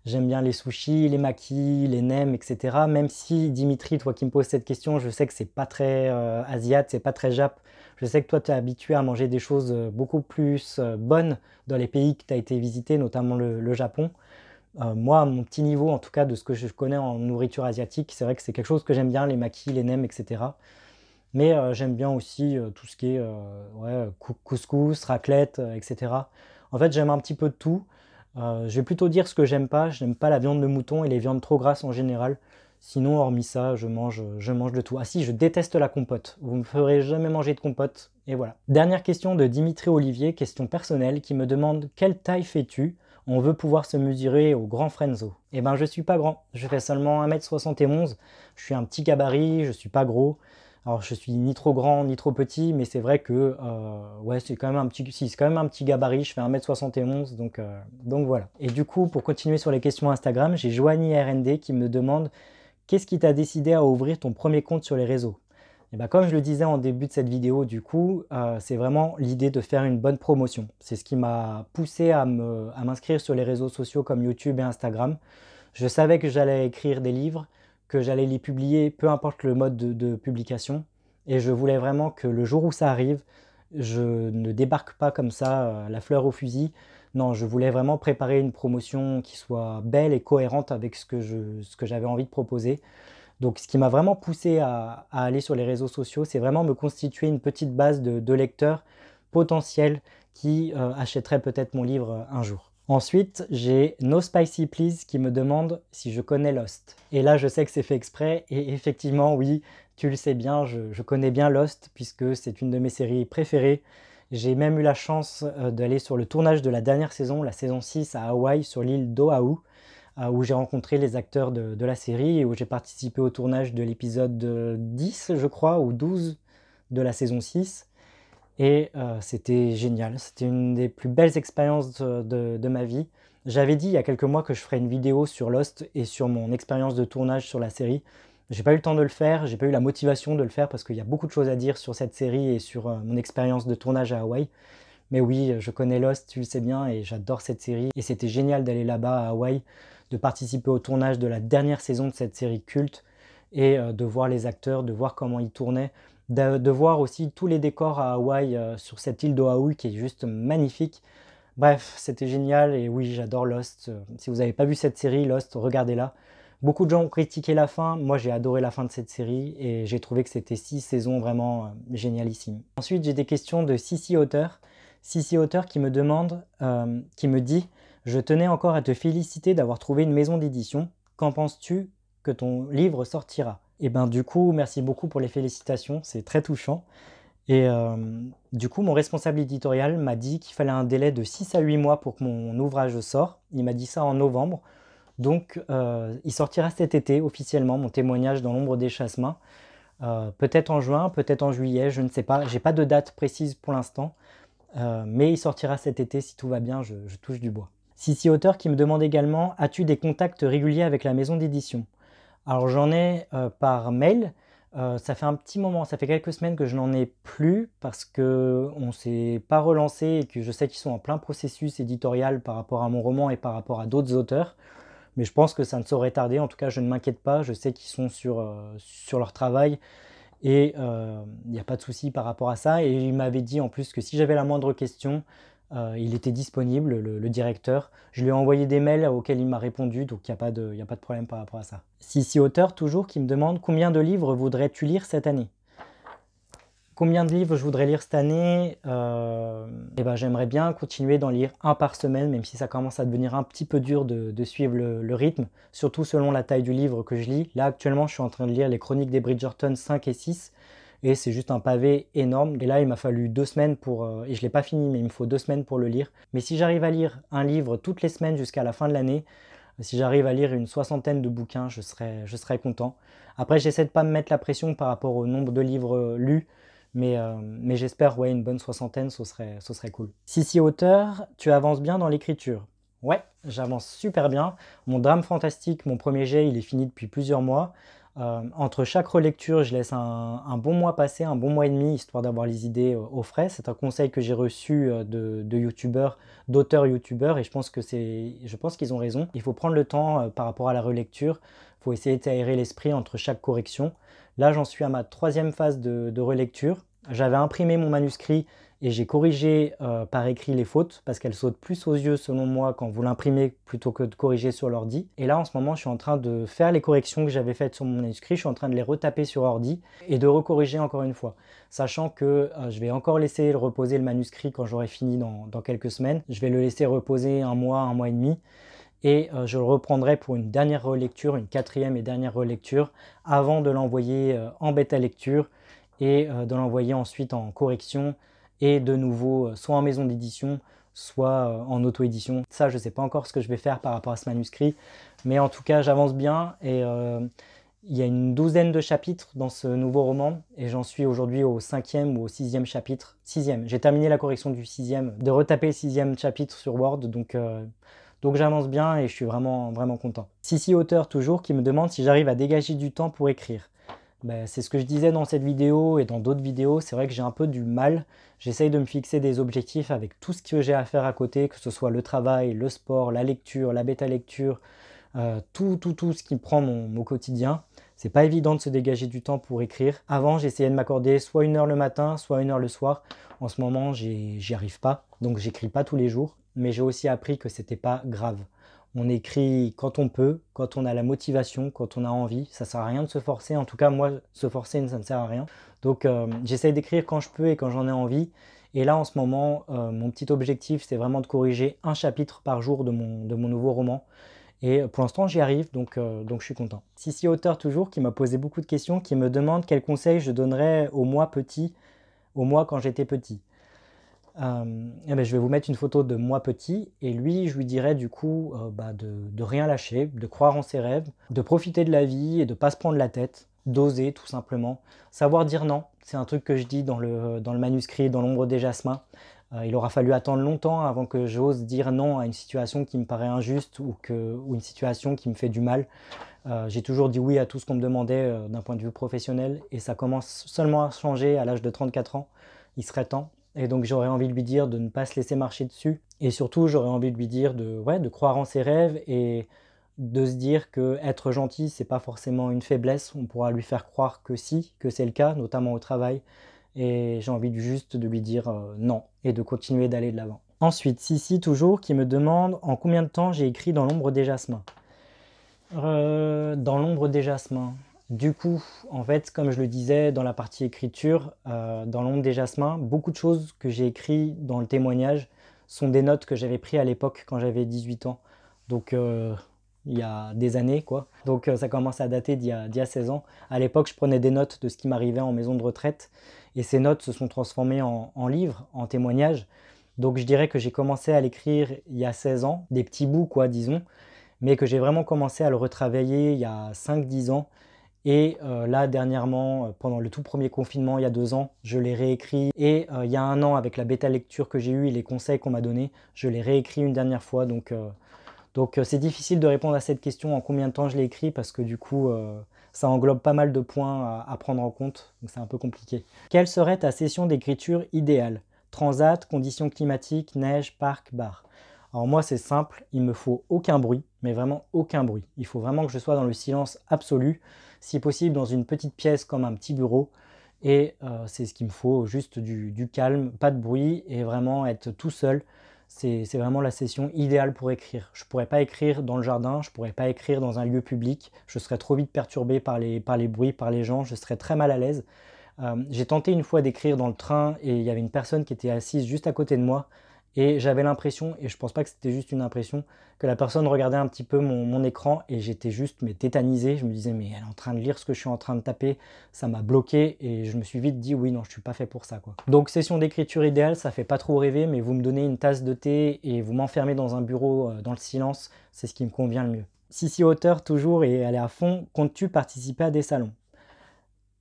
J'aime bien les sushis, les makis, les nems, etc. Même si Dimitri, toi qui me poses cette question, je sais que c'est pas très asiate, c'est pas très jap. Je sais que toi tu es habitué à manger des choses beaucoup plus bonnes dans les pays que tu as été visiter, notamment le Japon. Moi, à mon petit niveau, en tout cas de ce que je connais en nourriture asiatique, c'est vrai que c'est quelque chose que j'aime bien, les makis, les nems, etc. Mais j'aime bien aussi tout ce qui est ouais, couscous, raclette, etc. En fait, j'aime un petit peu de tout. Je vais plutôt dire ce que j'aime pas. Je n'aime pas la viande de mouton et les viandes trop grasses en général. Sinon, hormis ça, je mange de tout. Ah si, je déteste la compote. Vous me ferez jamais manger de compote. Et voilà. Dernière question de Dimitri Olivier, question personnelle, qui me demande: quelle taille fais-tu? On veut pouvoir se mesurer au grand Frenzo. Eh ben, je suis pas grand. Je fais seulement 1m71. Je suis un petit gabarit, je suis pas gros. Alors je suis ni trop grand ni trop petit, mais c'est vrai que ouais, c'est quand même un petit, si, c'est quand même un petit gabarit, je fais 1m71, donc voilà. Et du coup, pour continuer sur les questions Instagram, j'ai Joanie RND qui me demande: qu'est-ce qui t'a décidé à ouvrir ton premier compte sur les réseaux? Et ben, comme je le disais en début de cette vidéo, du coup, c'est vraiment l'idée de faire une bonne promotion. C'est ce qui m'a poussé à m'inscrire sur les réseaux sociaux comme YouTube et Instagram. Je savais que j'allais écrire des livres, que j'allais les publier, peu importe le mode de publication. Et je voulais vraiment que le jour où ça arrive, je ne débarque pas comme ça, la fleur au fusil. Non, je voulais vraiment préparer une promotion qui soit belle et cohérente avec ce que j'avais envie de proposer. Donc ce qui m'a vraiment poussé à aller sur les réseaux sociaux, c'est vraiment me constituer une petite base de lecteurs potentiels qui achèteraient peut-être mon livre un jour. Ensuite, j'ai No Spicy Please qui me demande si je connais Lost. Et là, je sais que c'est fait exprès, et effectivement, oui, tu le sais bien, je connais bien Lost, puisque c'est une de mes séries préférées. J'ai même eu la chance d'aller sur le tournage de la dernière saison, la saison 6 à Hawaï, sur l'île d'Oahu, où j'ai rencontré les acteurs de la série et où j'ai participé au tournage de l'épisode 10, je crois, ou 12 de la saison 6. Et c'était génial, c'était une des plus belles expériences de ma vie. J'avais dit il y a quelques mois que je ferais une vidéo sur Lost et sur mon expérience de tournage sur la série. J'ai pas eu le temps de le faire, j'ai pas eu la motivation de le faire parce qu'il y a beaucoup de choses à dire sur cette série et sur mon expérience de tournage à Hawaï. Mais oui, je connais Lost, tu le sais bien, et j'adore cette série. Et c'était génial d'aller là-bas à Hawaï, de participer au tournage de la dernière saison de cette série culte et de voir les acteurs, de voir comment ils tournaient, de voir aussi tous les décors à Hawaï sur cette île d'Oahu qui est juste magnifique. Bref, c'était génial et oui, j'adore Lost. Si vous n'avez pas vu cette série, Lost, regardez-la. Beaucoup de gens ont critiqué la fin, moi j'ai adoré la fin de cette série et j'ai trouvé que c'était 6 saisons vraiment génialissimes. Ensuite, j'ai des questions de Sissi Auteur. Sissi Auteur qui me demande, qui me dit: je tenais encore à te féliciter d'avoir trouvé une maison d'édition. Qu'en penses-tu que ton livre sortira? Et ben du coup, merci beaucoup pour les félicitations, c'est très touchant. Et du coup, mon responsable éditorial m'a dit qu'il fallait un délai de 6 à 8 mois pour que mon ouvrage sorte. Il m'a dit ça en novembre. Donc, il sortira cet été officiellement, mon témoignage dans l'ombre des chasse-mains. Peut-être en juin, peut-être en juillet, je ne sais pas. J'ai pas de date précise pour l'instant. Mais il sortira cet été si tout va bien, je touche du bois. Sissi Auteur qui me demande également: as-tu des contacts réguliers avec la maison d'édition? Alors j'en ai par mail. Ça fait un petit moment, ça fait quelques semaines que je n'en ai plus parce qu'on ne s'est pas relancé et que je sais qu'ils sont en plein processus éditorial par rapport à mon roman et par rapport à d'autres auteurs. Mais je pense que ça ne saurait tarder, en tout cas je ne m'inquiète pas, je sais qu'ils sont sur leur travail et il n'y a pas de souci par rapport à ça. Et il m'avait dit en plus que si j'avais la moindre question, il était disponible, le directeur. Je lui ai envoyé des mails auxquels il m'a répondu, donc il n'y a pas de problème par rapport à ça. Sissi Auteur toujours qui me demande: combien de livres voudrais-tu lire cette année? Combien de livres je voudrais lire cette année? Eh ben, j'aimerais bien continuer d'en lire un par semaine, même si ça commence à devenir un petit peu dur de suivre le rythme, surtout selon la taille du livre que je lis. Là, actuellement, je suis en train de lire Les Chroniques des Bridgerton 5 et 6, et c'est juste un pavé énorme. Et là, il m'a fallu 2 semaines et je ne l'ai pas fini, mais il me faut 2 semaines pour le lire. Mais si j'arrive à lire un livre toutes les semaines jusqu'à la fin de l'année, si j'arrive à lire une soixantaine de bouquins, je serai content. Après, j'essaie de ne pas me mettre la pression par rapport au nombre de livres lus, mais j'espère, ouais, une bonne soixantaine, ce serait cool. Sissi Auteur, tu avances bien dans l'écriture? Ouais, j'avance super bien. Mon drame fantastique, mon premier jet, il est fini depuis plusieurs mois. Entre chaque relecture, je laisse un bon mois passer, un bon mois et demi, histoire d'avoir les idées au frais. C'est un conseil que j'ai reçu de youtubeurs, d'auteurs youtubeurs, et je pense qu'ils ont raison. Il faut prendre le temps par rapport à la relecture. Il faut essayer d'aérer l'esprit entre chaque correction. Là, j'en suis à ma 3e phase de relecture. J'avais imprimé mon manuscrit et j'ai corrigé par écrit les fautes parce qu'elles sautent plus aux yeux selon moi quand vous l'imprimez plutôt que de corriger sur l'ordi. Et là en ce moment je suis en train de faire les corrections que j'avais faites sur mon manuscrit, je suis en train de les retaper sur ordi et de recorriger encore une fois. Sachant que je vais encore laisser reposer le manuscrit quand j'aurai fini dans quelques semaines. Je vais le laisser reposer un mois et demi. Et je le reprendrai pour une dernière relecture, une 4e et dernière relecture, avant de l'envoyer en bêta lecture et de l'envoyer ensuite en correction et de nouveau soit en maison d'édition, soit en auto-édition. Ça, je ne sais pas encore ce que je vais faire par rapport à ce manuscrit, mais en tout cas, j'avance bien et il y a une 12aine de chapitres dans ce nouveau roman et j'en suis aujourd'hui au 5e ou au 6e chapitre. 6e, j'ai terminé la correction du 6e, de retaper le 6e chapitre sur Word, donc j'avance bien et je suis vraiment content. Sissi Auteur toujours qui me demande si j'arrive à dégager du temps pour écrire. Ben, c'est ce que je disais dans cette vidéo et dans d'autres vidéos, c'est vrai que j'ai un peu du mal. J'essaye de me fixer des objectifs avec tout ce que j'ai à faire à côté, que ce soit le travail, le sport, la lecture, la bêta lecture, tout ce qui prend mon quotidien. C'est pas évident de se dégager du temps pour écrire. Avant, j'essayais de m'accorder soit 1 heure le matin, soit 1 heure le soir. En ce moment, j'y arrive pas, donc j'écris pas tous les jours. Mais j'ai aussi appris que c'était pas grave. On écrit quand on peut, quand on a la motivation, quand on a envie. Ça sert à rien de se forcer. En tout cas, moi, se forcer, ça ne sert à rien. Donc, j'essaye d'écrire quand je peux et quand j'en ai envie. Et là, en ce moment, mon petit objectif, c'est vraiment de corriger un chapitre par jour de mon nouveau roman. Et pour l'instant, j'y arrive, donc je suis content. Sissi Auteur toujours, qui m'a posé beaucoup de questions, qui me demande quels conseils je donnerais au moi petit, au moi quand j'étais petit. Eh ben, je vais vous mettre une photo de moi petit et lui, je lui dirais du coup de rien lâcher, de croire en ses rêves, de profiter de la vie et de ne pas se prendre la tête, d'oser tout simplement. Savoir dire non, c'est un truc que je dis dans le manuscrit, dans l'ombre des jasmins. Il aura fallu attendre longtemps avant que j'ose dire non à une situation qui me paraît injuste ou une situation qui me fait du mal. J'ai toujours dit oui à tout ce qu'on me demandait d'un point de vue professionnel et ça commence seulement à changer à l'âge de 34 ans. Il serait temps. Et donc j'aurais envie de lui dire de ne pas se laisser marcher dessus. Et surtout, j'aurais envie de lui dire de croire en ses rêves et de se dire que être gentil, c'est pas forcément une faiblesse. On pourra lui faire croire que si, que c'est le cas, notamment au travail. Et j'ai envie juste de lui dire non et de continuer d'aller de l'avant. Ensuite, Sissi toujours qui me demande en combien de temps j'ai écrit Dans l'ombre des jasmins. Dans l'ombre des jasmins. Du coup, en fait, comme je le disais dans la partie écriture, dans l'ombre des jasmins, beaucoup de choses que j'ai écrites dans le témoignage sont des notes que j'avais prises à l'époque quand j'avais 18 ans. Donc, il y a des années, quoi. Donc, ça commence à dater d'il y a 16 ans. À l'époque, je prenais des notes de ce qui m'arrivait en maison de retraite. Et ces notes se sont transformées en livres, en témoignages. Donc, je dirais que j'ai commencé à l'écrire il y a 16 ans, des petits bouts, quoi, disons. Mais que j'ai vraiment commencé à le retravailler il y a 5-10 ans. Et là, dernièrement, pendant le tout premier confinement, il y a 2 ans, je l'ai réécrit. Et il y a 1 an, avec la bêta lecture que j'ai eue et les conseils qu'on m'a donnés, je l'ai réécrit une dernière fois. Donc c'est difficile de répondre à cette question en combien de temps je l'ai écrit parce que du coup, ça englobe pas mal de points à prendre en compte. Donc c'est un peu compliqué. Quelle serait ta session d'écriture idéale? Transat, conditions climatiques, neige, parc, bar. Alors moi c'est simple, il me faut aucun bruit, mais vraiment aucun bruit. Il faut vraiment que je sois dans le silence absolu, si possible dans une petite pièce comme un petit bureau. Et c'est ce qu'il me faut, juste du calme, pas de bruit et vraiment être tout seul. C'est vraiment la session idéale pour écrire. Je ne pourrais pas écrire dans le jardin, je ne pourrais pas écrire dans un lieu public. Je serais trop vite perturbé par les bruits, par les gens, je serais très mal à l'aise. J'ai tenté une fois d'écrire dans le train et il y avait une personne qui était assise juste à côté de moi. Et j'avais l'impression, et je pense pas que c'était juste une impression, que la personne regardait un petit peu mon écran et j'étais juste tétanisé. Je me disais mais elle est en train de lire ce que je suis en train de taper, ça m'a bloqué et je me suis vite dit oui non je suis pas fait pour ça quoi. Donc session d'écriture idéale, ça fait pas trop rêver mais vous me donnez une tasse de thé et vous m'enfermez dans un bureau dans le silence, c'est ce qui me convient le mieux. Sissi Auteur toujours et elle est à fond, comptes-tu participer à des salons?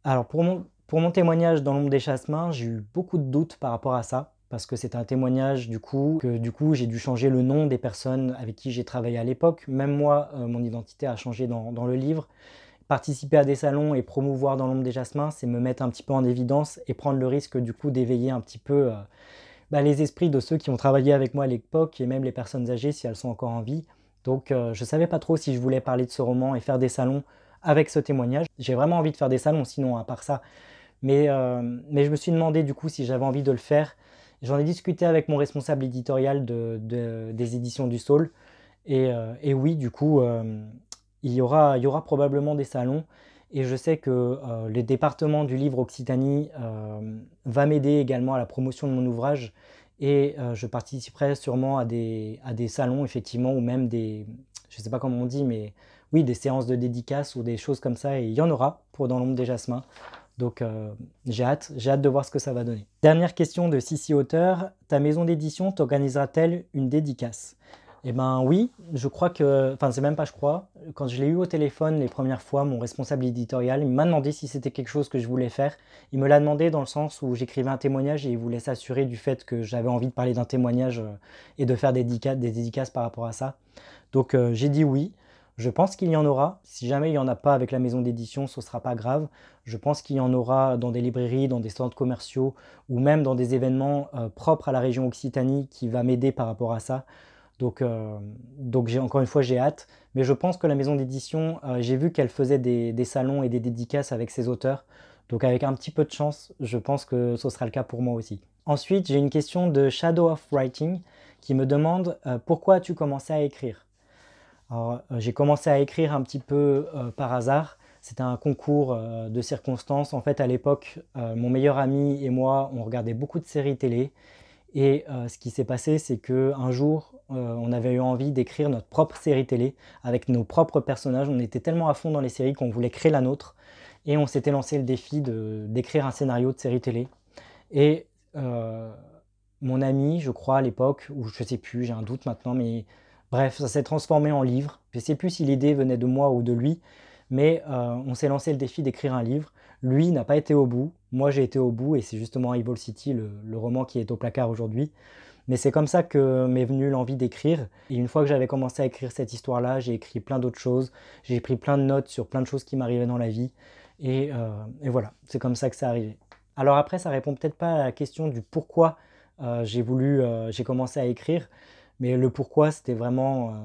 Alors pour mon témoignage dans l'ombre des jasmins, j'ai eu beaucoup de doutes par rapport à ça. Parce que c'est un témoignage du coup j'ai dû changer le nom des personnes avec qui j'ai travaillé à l'époque. Même moi, mon identité a changé dans le livre. participer à des salons et promouvoir dans l'ombre des jasmins, c'est me mettre un petit peu en évidence et prendre le risque du coup d'éveiller un petit peu les esprits de ceux qui ont travaillé avec moi à l'époque et même les personnes âgées si elles sont encore en vie. Donc je ne savais pas trop si je voulais parler de ce roman et faire des salons avec ce témoignage. J'ai vraiment envie de faire des salons sinon à part ça. Mais je me suis demandé du coup si j'avais envie de le faire. J'en ai discuté avec mon responsable éditorial des éditions du Saule. Et oui, du coup, il y aura probablement des salons. Et je sais que le département du livre Occitanie va m'aider également à la promotion de mon ouvrage. Et je participerai sûrement à des salons, effectivement, ou même je ne sais pas comment on dit, mais oui, des séances de dédicaces ou des choses comme ça. Et il y en aura pour Dans l'ombre des jasmins. Donc j'ai hâte de voir ce que ça va donner. Dernière question de Sissi Auteur. Ta maison d'édition t'organisera-t-elle une dédicace? Eh ben oui, je crois que, enfin c'est même pas je crois, quand je l'ai eu au téléphone les premières fois, mon responsable éditorial, il m'a demandé si c'était quelque chose que je voulais faire. Il me l'a demandé dans le sens où j'écrivais un témoignage et il voulait s'assurer du fait que j'avais envie de parler d'un témoignage et de faire des dédicaces par rapport à ça. Donc j'ai dit oui. Je pense qu'il y en aura. Si jamais il n'y en a pas avec la maison d'édition, ce ne sera pas grave. Je pense qu'il y en aura dans des librairies, dans des centres commerciaux ou même dans des événements propres à la région Occitanie qui va m'aider par rapport à ça. Donc encore une fois, j'ai hâte. Mais je pense que la maison d'édition, j'ai vu qu'elle faisait des salons et des dédicaces avec ses auteurs. Donc avec un petit peu de chance, je pense que ce sera le cas pour moi aussi. Ensuite, j'ai une question de Shadow of Writing qui me demande pourquoi as-tu commencé à écrire? Alors, j'ai commencé à écrire un petit peu par hasard. C'était un concours de circonstances. En fait, à l'époque, mon meilleur ami et moi, on regardait beaucoup de séries télé. Et ce qui s'est passé, c'est qu'un jour, on avait eu envie d'écrire notre propre série télé avec nos propres personnages. On était tellement à fond dans les séries qu'on voulait créer la nôtre. Et on s'était lancé le défi d'écrire un scénario de série télé. Et mon ami, je crois à l'époque, ou je sais plus, j'ai un doute maintenant, mais bref, ça s'est transformé en livre. Je sais plus si l'idée venait de moi ou de lui, mais on s'est lancé le défi d'écrire un livre. Lui n'a pas été au bout, moi j'ai été au bout, et c'est justement Evil City, le roman qui est au placard aujourd'hui. Mais c'est comme ça que m'est venue l'envie d'écrire. Et une fois que j'avais commencé à écrire cette histoire-là, j'ai écrit plein d'autres choses. J'ai pris plein de notes sur plein de choses qui m'arrivaient dans la vie. Et voilà, c'est comme ça que ça arrivé. Alors après, ça répond peut-être pas à la question du pourquoi j'ai commencé à écrire. Mais le pourquoi, c'était vraiment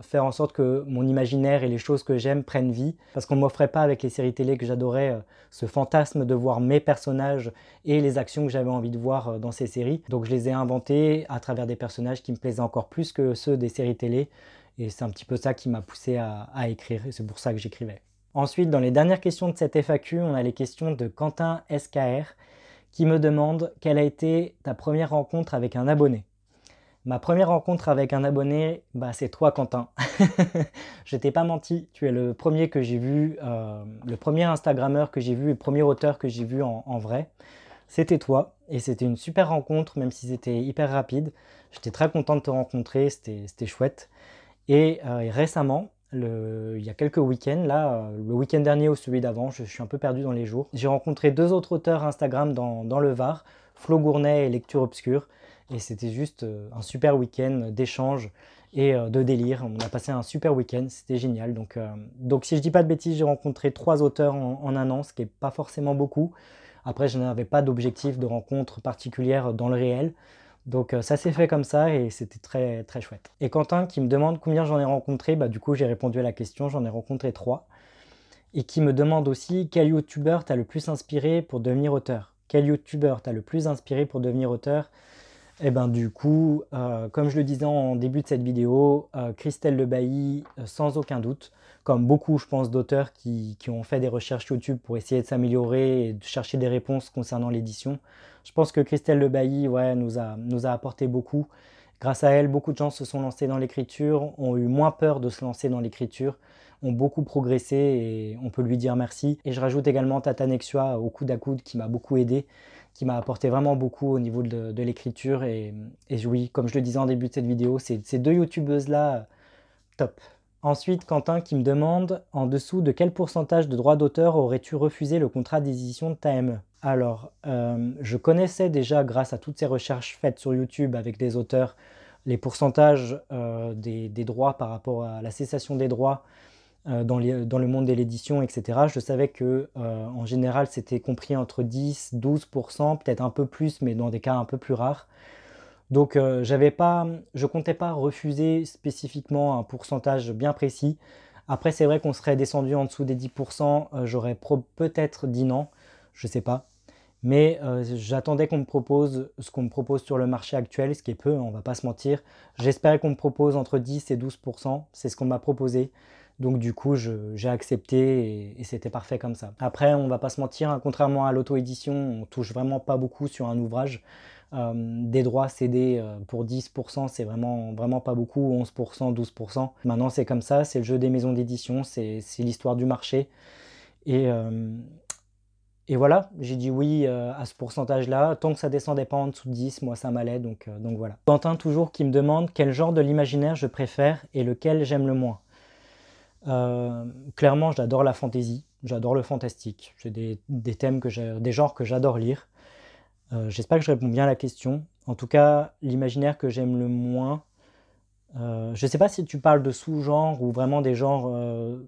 faire en sorte que mon imaginaire et les choses que j'aime prennent vie. Parce qu'on ne m'offrait pas avec les séries télé que j'adorais ce fantasme de voir mes personnages et les actions que j'avais envie de voir dans ces séries. Donc je les ai inventés à travers des personnages qui me plaisaient encore plus que ceux des séries télé. Et c'est un petit peu ça qui m'a poussé à écrire et c'est pour ça que j'écrivais. Ensuite, dans les dernières questions de cette FAQ, on a les questions de Quentin SKR qui me demande quelle a été ta première rencontre avec un abonné. Ma première rencontre avec un abonné, c'est toi Quentin. Je t'ai pas menti, tu es le premier que j'ai vu, le premier Instagrammeur que j'ai vu, le premier auteur que j'ai vu en vrai. C'était toi et c'était une super rencontre, même si c'était hyper rapide. J'étais très content de te rencontrer, c'était chouette. Et récemment, il y a quelques week-ends, là, le week-end dernier ou celui d'avant, je suis un peu perdu dans les jours, j'ai rencontré deux autres auteurs Instagram dans le Var, Flo Gournay et Lecture Obscure. Et c'était juste un super week-end d'échange et de délire. On a passé un super week-end, c'était génial. Donc si je dis pas de bêtises, j'ai rencontré 3 auteurs en un an, ce qui n'est pas forcément beaucoup. Après, je n'avais pas d'objectif de rencontre particulière dans le réel. Donc ça s'est fait comme ça et c'était très, très chouette. Et Quentin qui me demande combien j'en ai rencontré, du coup j'ai répondu à la question, j'en ai rencontré 3. Et qui me demande aussi quel youtubeur t'a le plus inspiré pour devenir auteur. Quel youtubeur t'a le plus inspiré pour devenir auteur? Et du coup, comme je le disais en début de cette vidéo, Christelle Le Bailly, sans aucun doute, comme beaucoup, je pense, d'auteurs qui ont fait des recherches YouTube pour essayer de s'améliorer et de chercher des réponses concernant l'édition. Je pense que Christelle Le Bailly nous a apporté beaucoup. Grâce à elle, beaucoup de gens se sont lancés dans l'écriture, ont eu moins peur de se lancer dans l'écriture, ont beaucoup progressé et on peut lui dire merci. Et je rajoute également Tata Nexua au coude à coude qui m'a beaucoup aidé, qui m'a apporté vraiment beaucoup au niveau de l'écriture. Et oui, comme je le disais en début de cette vidéo, ces deux youtubeuses-là, top. Ensuite, Quentin qui me demande en dessous de quel pourcentage de droits d'auteur aurais-tu refusé le contrat d'édition de ta ME? Alors, je connaissais déjà grâce à toutes ces recherches faites sur YouTube avec des auteurs, les pourcentages des droits par rapport à la cessation des droits dans le monde de l'édition, etc. Je savais que en général, c'était compris entre 10-12%, peut-être un peu plus, mais dans des cas un peu plus rares. Donc je comptais pas refuser spécifiquement un pourcentage bien précis. Après, c'est vrai qu'on serait descendu en dessous des 10%, j'aurais peut-être dit non, je sais pas. Mais j'attendais qu'on me propose ce qu'on me propose sur le marché actuel, ce qui est peu, on va pas se mentir. J'espérais qu'on me propose entre 10 et 12%, c'est ce qu'on m'a proposé. Donc du coup, j'ai accepté et c'était parfait comme ça. Après, on va pas se mentir, hein, contrairement à l'auto-édition, on touche vraiment pas beaucoup sur un ouvrage. Des droits cédés pour 10%, c'est vraiment, vraiment pas beaucoup, 11%, 12%. Maintenant, c'est comme ça, c'est le jeu des maisons d'édition, c'est l'histoire du marché. Et, euh, et voilà, j'ai dit oui à ce pourcentage-là. Tant que ça descendait pas en dessous de 10, moi ça m'allait, donc voilà. Quentin toujours qui me demande quel genre de l'imaginaire je préfère et lequel j'aime le moins. Clairement, j'adore la fantasy, j'adore le fantastique. C'est des thèmes des genres que j'adore lire. J'espère que je réponds bien à la question. En tout cas, l'imaginaire que j'aime le moins, je ne sais pas si tu parles de sous-genres ou vraiment des genres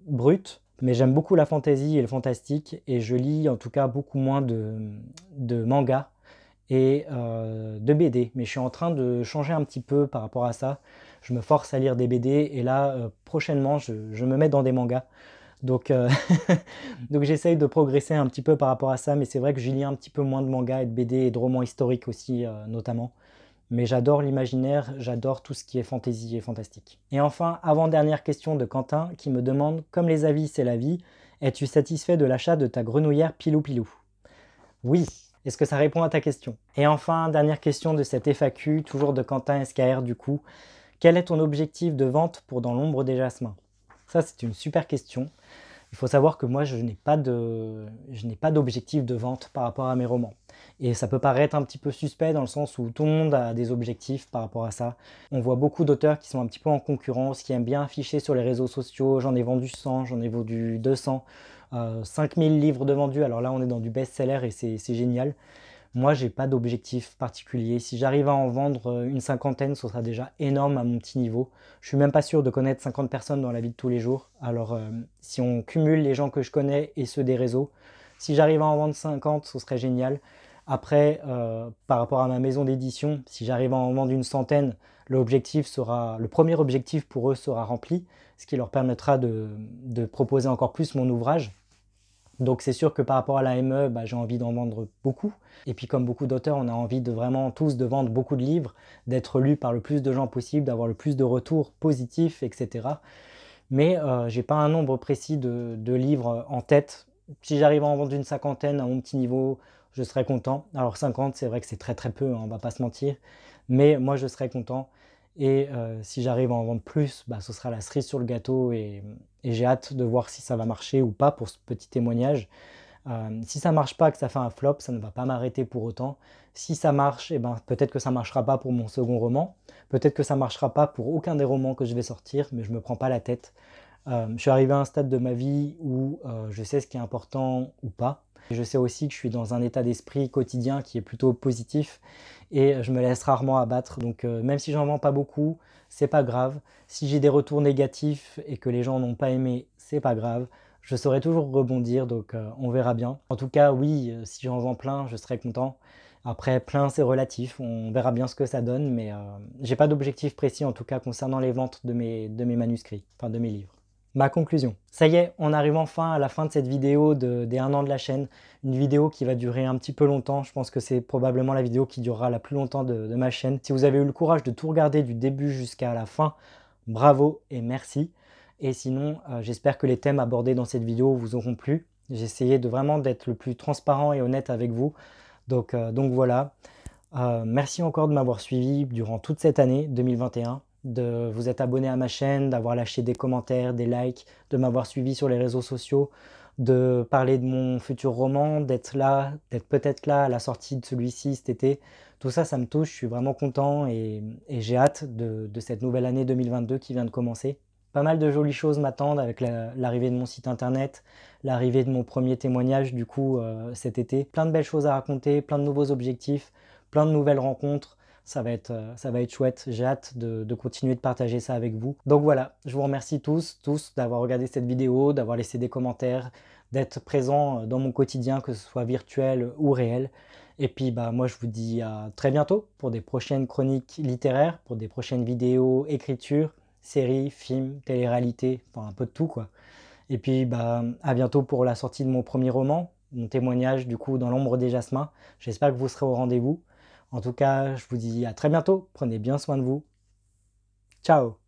bruts, mais j'aime beaucoup la fantasy et le fantastique et je lis en tout cas beaucoup moins de mangas et de BD. Mais je suis en train de changer un petit peu par rapport à ça. Je me force à lire des BD et là, prochainement, je me mets dans des mangas. Donc, donc j'essaye de progresser un petit peu par rapport à ça, mais c'est vrai que je lis un petit peu moins de mangas et de BD et de romans historiques aussi, notamment. Mais j'adore l'imaginaire, j'adore tout ce qui est fantasy et fantastique. Et enfin, avant-dernière question de Quentin qui me demande, comme les avis c'est la vie, es-tu satisfait de l'achat de ta grenouillère Pilou Pilou? Oui. Est-ce que ça répond à ta question? Et enfin, dernière question de cette FAQ, toujours de Quentin SKR du coup. Quel est ton objectif de vente pour Dans l'ombre des jasmins? Ça, c'est une super question. Il faut savoir que moi, je n'ai pas d'objectif de vente par rapport à mes romans. Et ça peut paraître un petit peu suspect dans le sens où tout le monde a des objectifs par rapport à ça. On voit beaucoup d'auteurs qui sont un petit peu en concurrence, qui aiment bien afficher sur les réseaux sociaux. J'en ai vendu 100, j'en ai vendu 200, 5000 livres de vendus. Alors là, on est dans du best-seller et c'est génial. Moi, j'ai pas d'objectif particulier. Si j'arrive à en vendre une cinquantaine, ce sera déjà énorme à mon petit niveau. Je suis même pas sûr de connaître 50 personnes dans la vie de tous les jours. Alors, si on cumule les gens que je connais et ceux des réseaux, si j'arrive à en vendre 50, ce serait génial. Après, par rapport à ma maison d'édition, si j'arrive à en vendre une centaine, le premier objectif pour eux sera rempli, ce qui leur permettra de proposer encore plus mon ouvrage. Donc c'est sûr que par rapport à la ME, bah, j'ai envie d'en vendre beaucoup. Et puis comme beaucoup d'auteurs, on a envie de vraiment tous de vendre beaucoup de livres, d'être lus par le plus de gens possible, d'avoir le plus de retours positifs, etc. Mais j'ai pas un nombre précis de livres en tête. Si j'arrive à en vendre une cinquantaine à mon petit niveau, je serais content. Alors 50, c'est vrai que c'est très très peu, hein, on va pas se mentir. Mais moi, je serais content. Et si j'arrive à en vendre plus, bah, ce sera la cerise sur le gâteau et j'ai hâte de voir si ça va marcher ou pas pour ce petit témoignage. Si ça marche pas, que ça fait un flop, ça ne va pas m'arrêter pour autant. Si ça marche, eh ben, peut-être que ça marchera pas pour mon second roman. Peut-être que ça marchera pas pour aucun des romans que je vais sortir, mais je me prends pas la tête. Je suis arrivé à un stade de ma vie où je sais ce qui est important ou pas. Je sais aussi que je suis dans un état d'esprit quotidien qui est plutôt positif et je me laisse rarement abattre. Donc même si j'en vends pas beaucoup, c'est pas grave. Si j'ai des retours négatifs et que les gens n'ont pas aimé, c'est pas grave. Je saurai toujours rebondir, donc on verra bien. En tout cas, oui, si j'en vends plein, je serai content. Après, plein, c'est relatif. On verra bien ce que ça donne, mais j'ai pas d'objectif précis en tout cas concernant les ventes de mes manuscrits, enfin de mes livres. Ma conclusion. Ça y est, on arrive enfin à la fin de cette vidéo des 1 an de la chaîne. Une vidéo qui va durer un petit peu longtemps. Je pense que c'est probablement la vidéo qui durera la plus longtemps de ma chaîne. Si vous avez eu le courage de tout regarder du début jusqu'à la fin, bravo et merci. Et sinon, j'espère que les thèmes abordés dans cette vidéo vous auront plu. J'ai essayé de vraiment d'être le plus transparent et honnête avec vous. Donc voilà. Merci encore de m'avoir suivi durant toute cette année 2021, de vous être abonné à ma chaîne, d'avoir lâché des commentaires, des likes, de m'avoir suivi sur les réseaux sociaux, de parler de mon futur roman, d'être peut-être là à la sortie de celui-ci cet été. Tout ça, ça me touche, je suis vraiment content et j'ai hâte de cette nouvelle année 2022 qui vient de commencer. Pas mal de jolies choses m'attendent avec l'arrivée de mon site internet, l'arrivée de mon premier témoignage du coup cet été. Plein de belles choses à raconter, plein de nouveaux objectifs, plein de nouvelles rencontres, ça va être chouette. J'ai hâte de continuer de partager ça avec vous. Donc voilà, je vous remercie tous d'avoir regardé cette vidéo, d'avoir laissé des commentaires, d'être présents dans mon quotidien, que ce soit virtuel ou réel. Et puis bah moi je vous dis à très bientôt pour des prochaines chroniques littéraires, pour des prochaines vidéos, écriture, séries, films, télé-réalité, enfin un peu de tout quoi. Et puis bah à bientôt pour la sortie de mon premier roman, mon témoignage du coup dans l'ombre des jasmins. J'espère que vous serez au rendez-vous. En tout cas, je vous dis à très bientôt, prenez bien soin de vous. Ciao!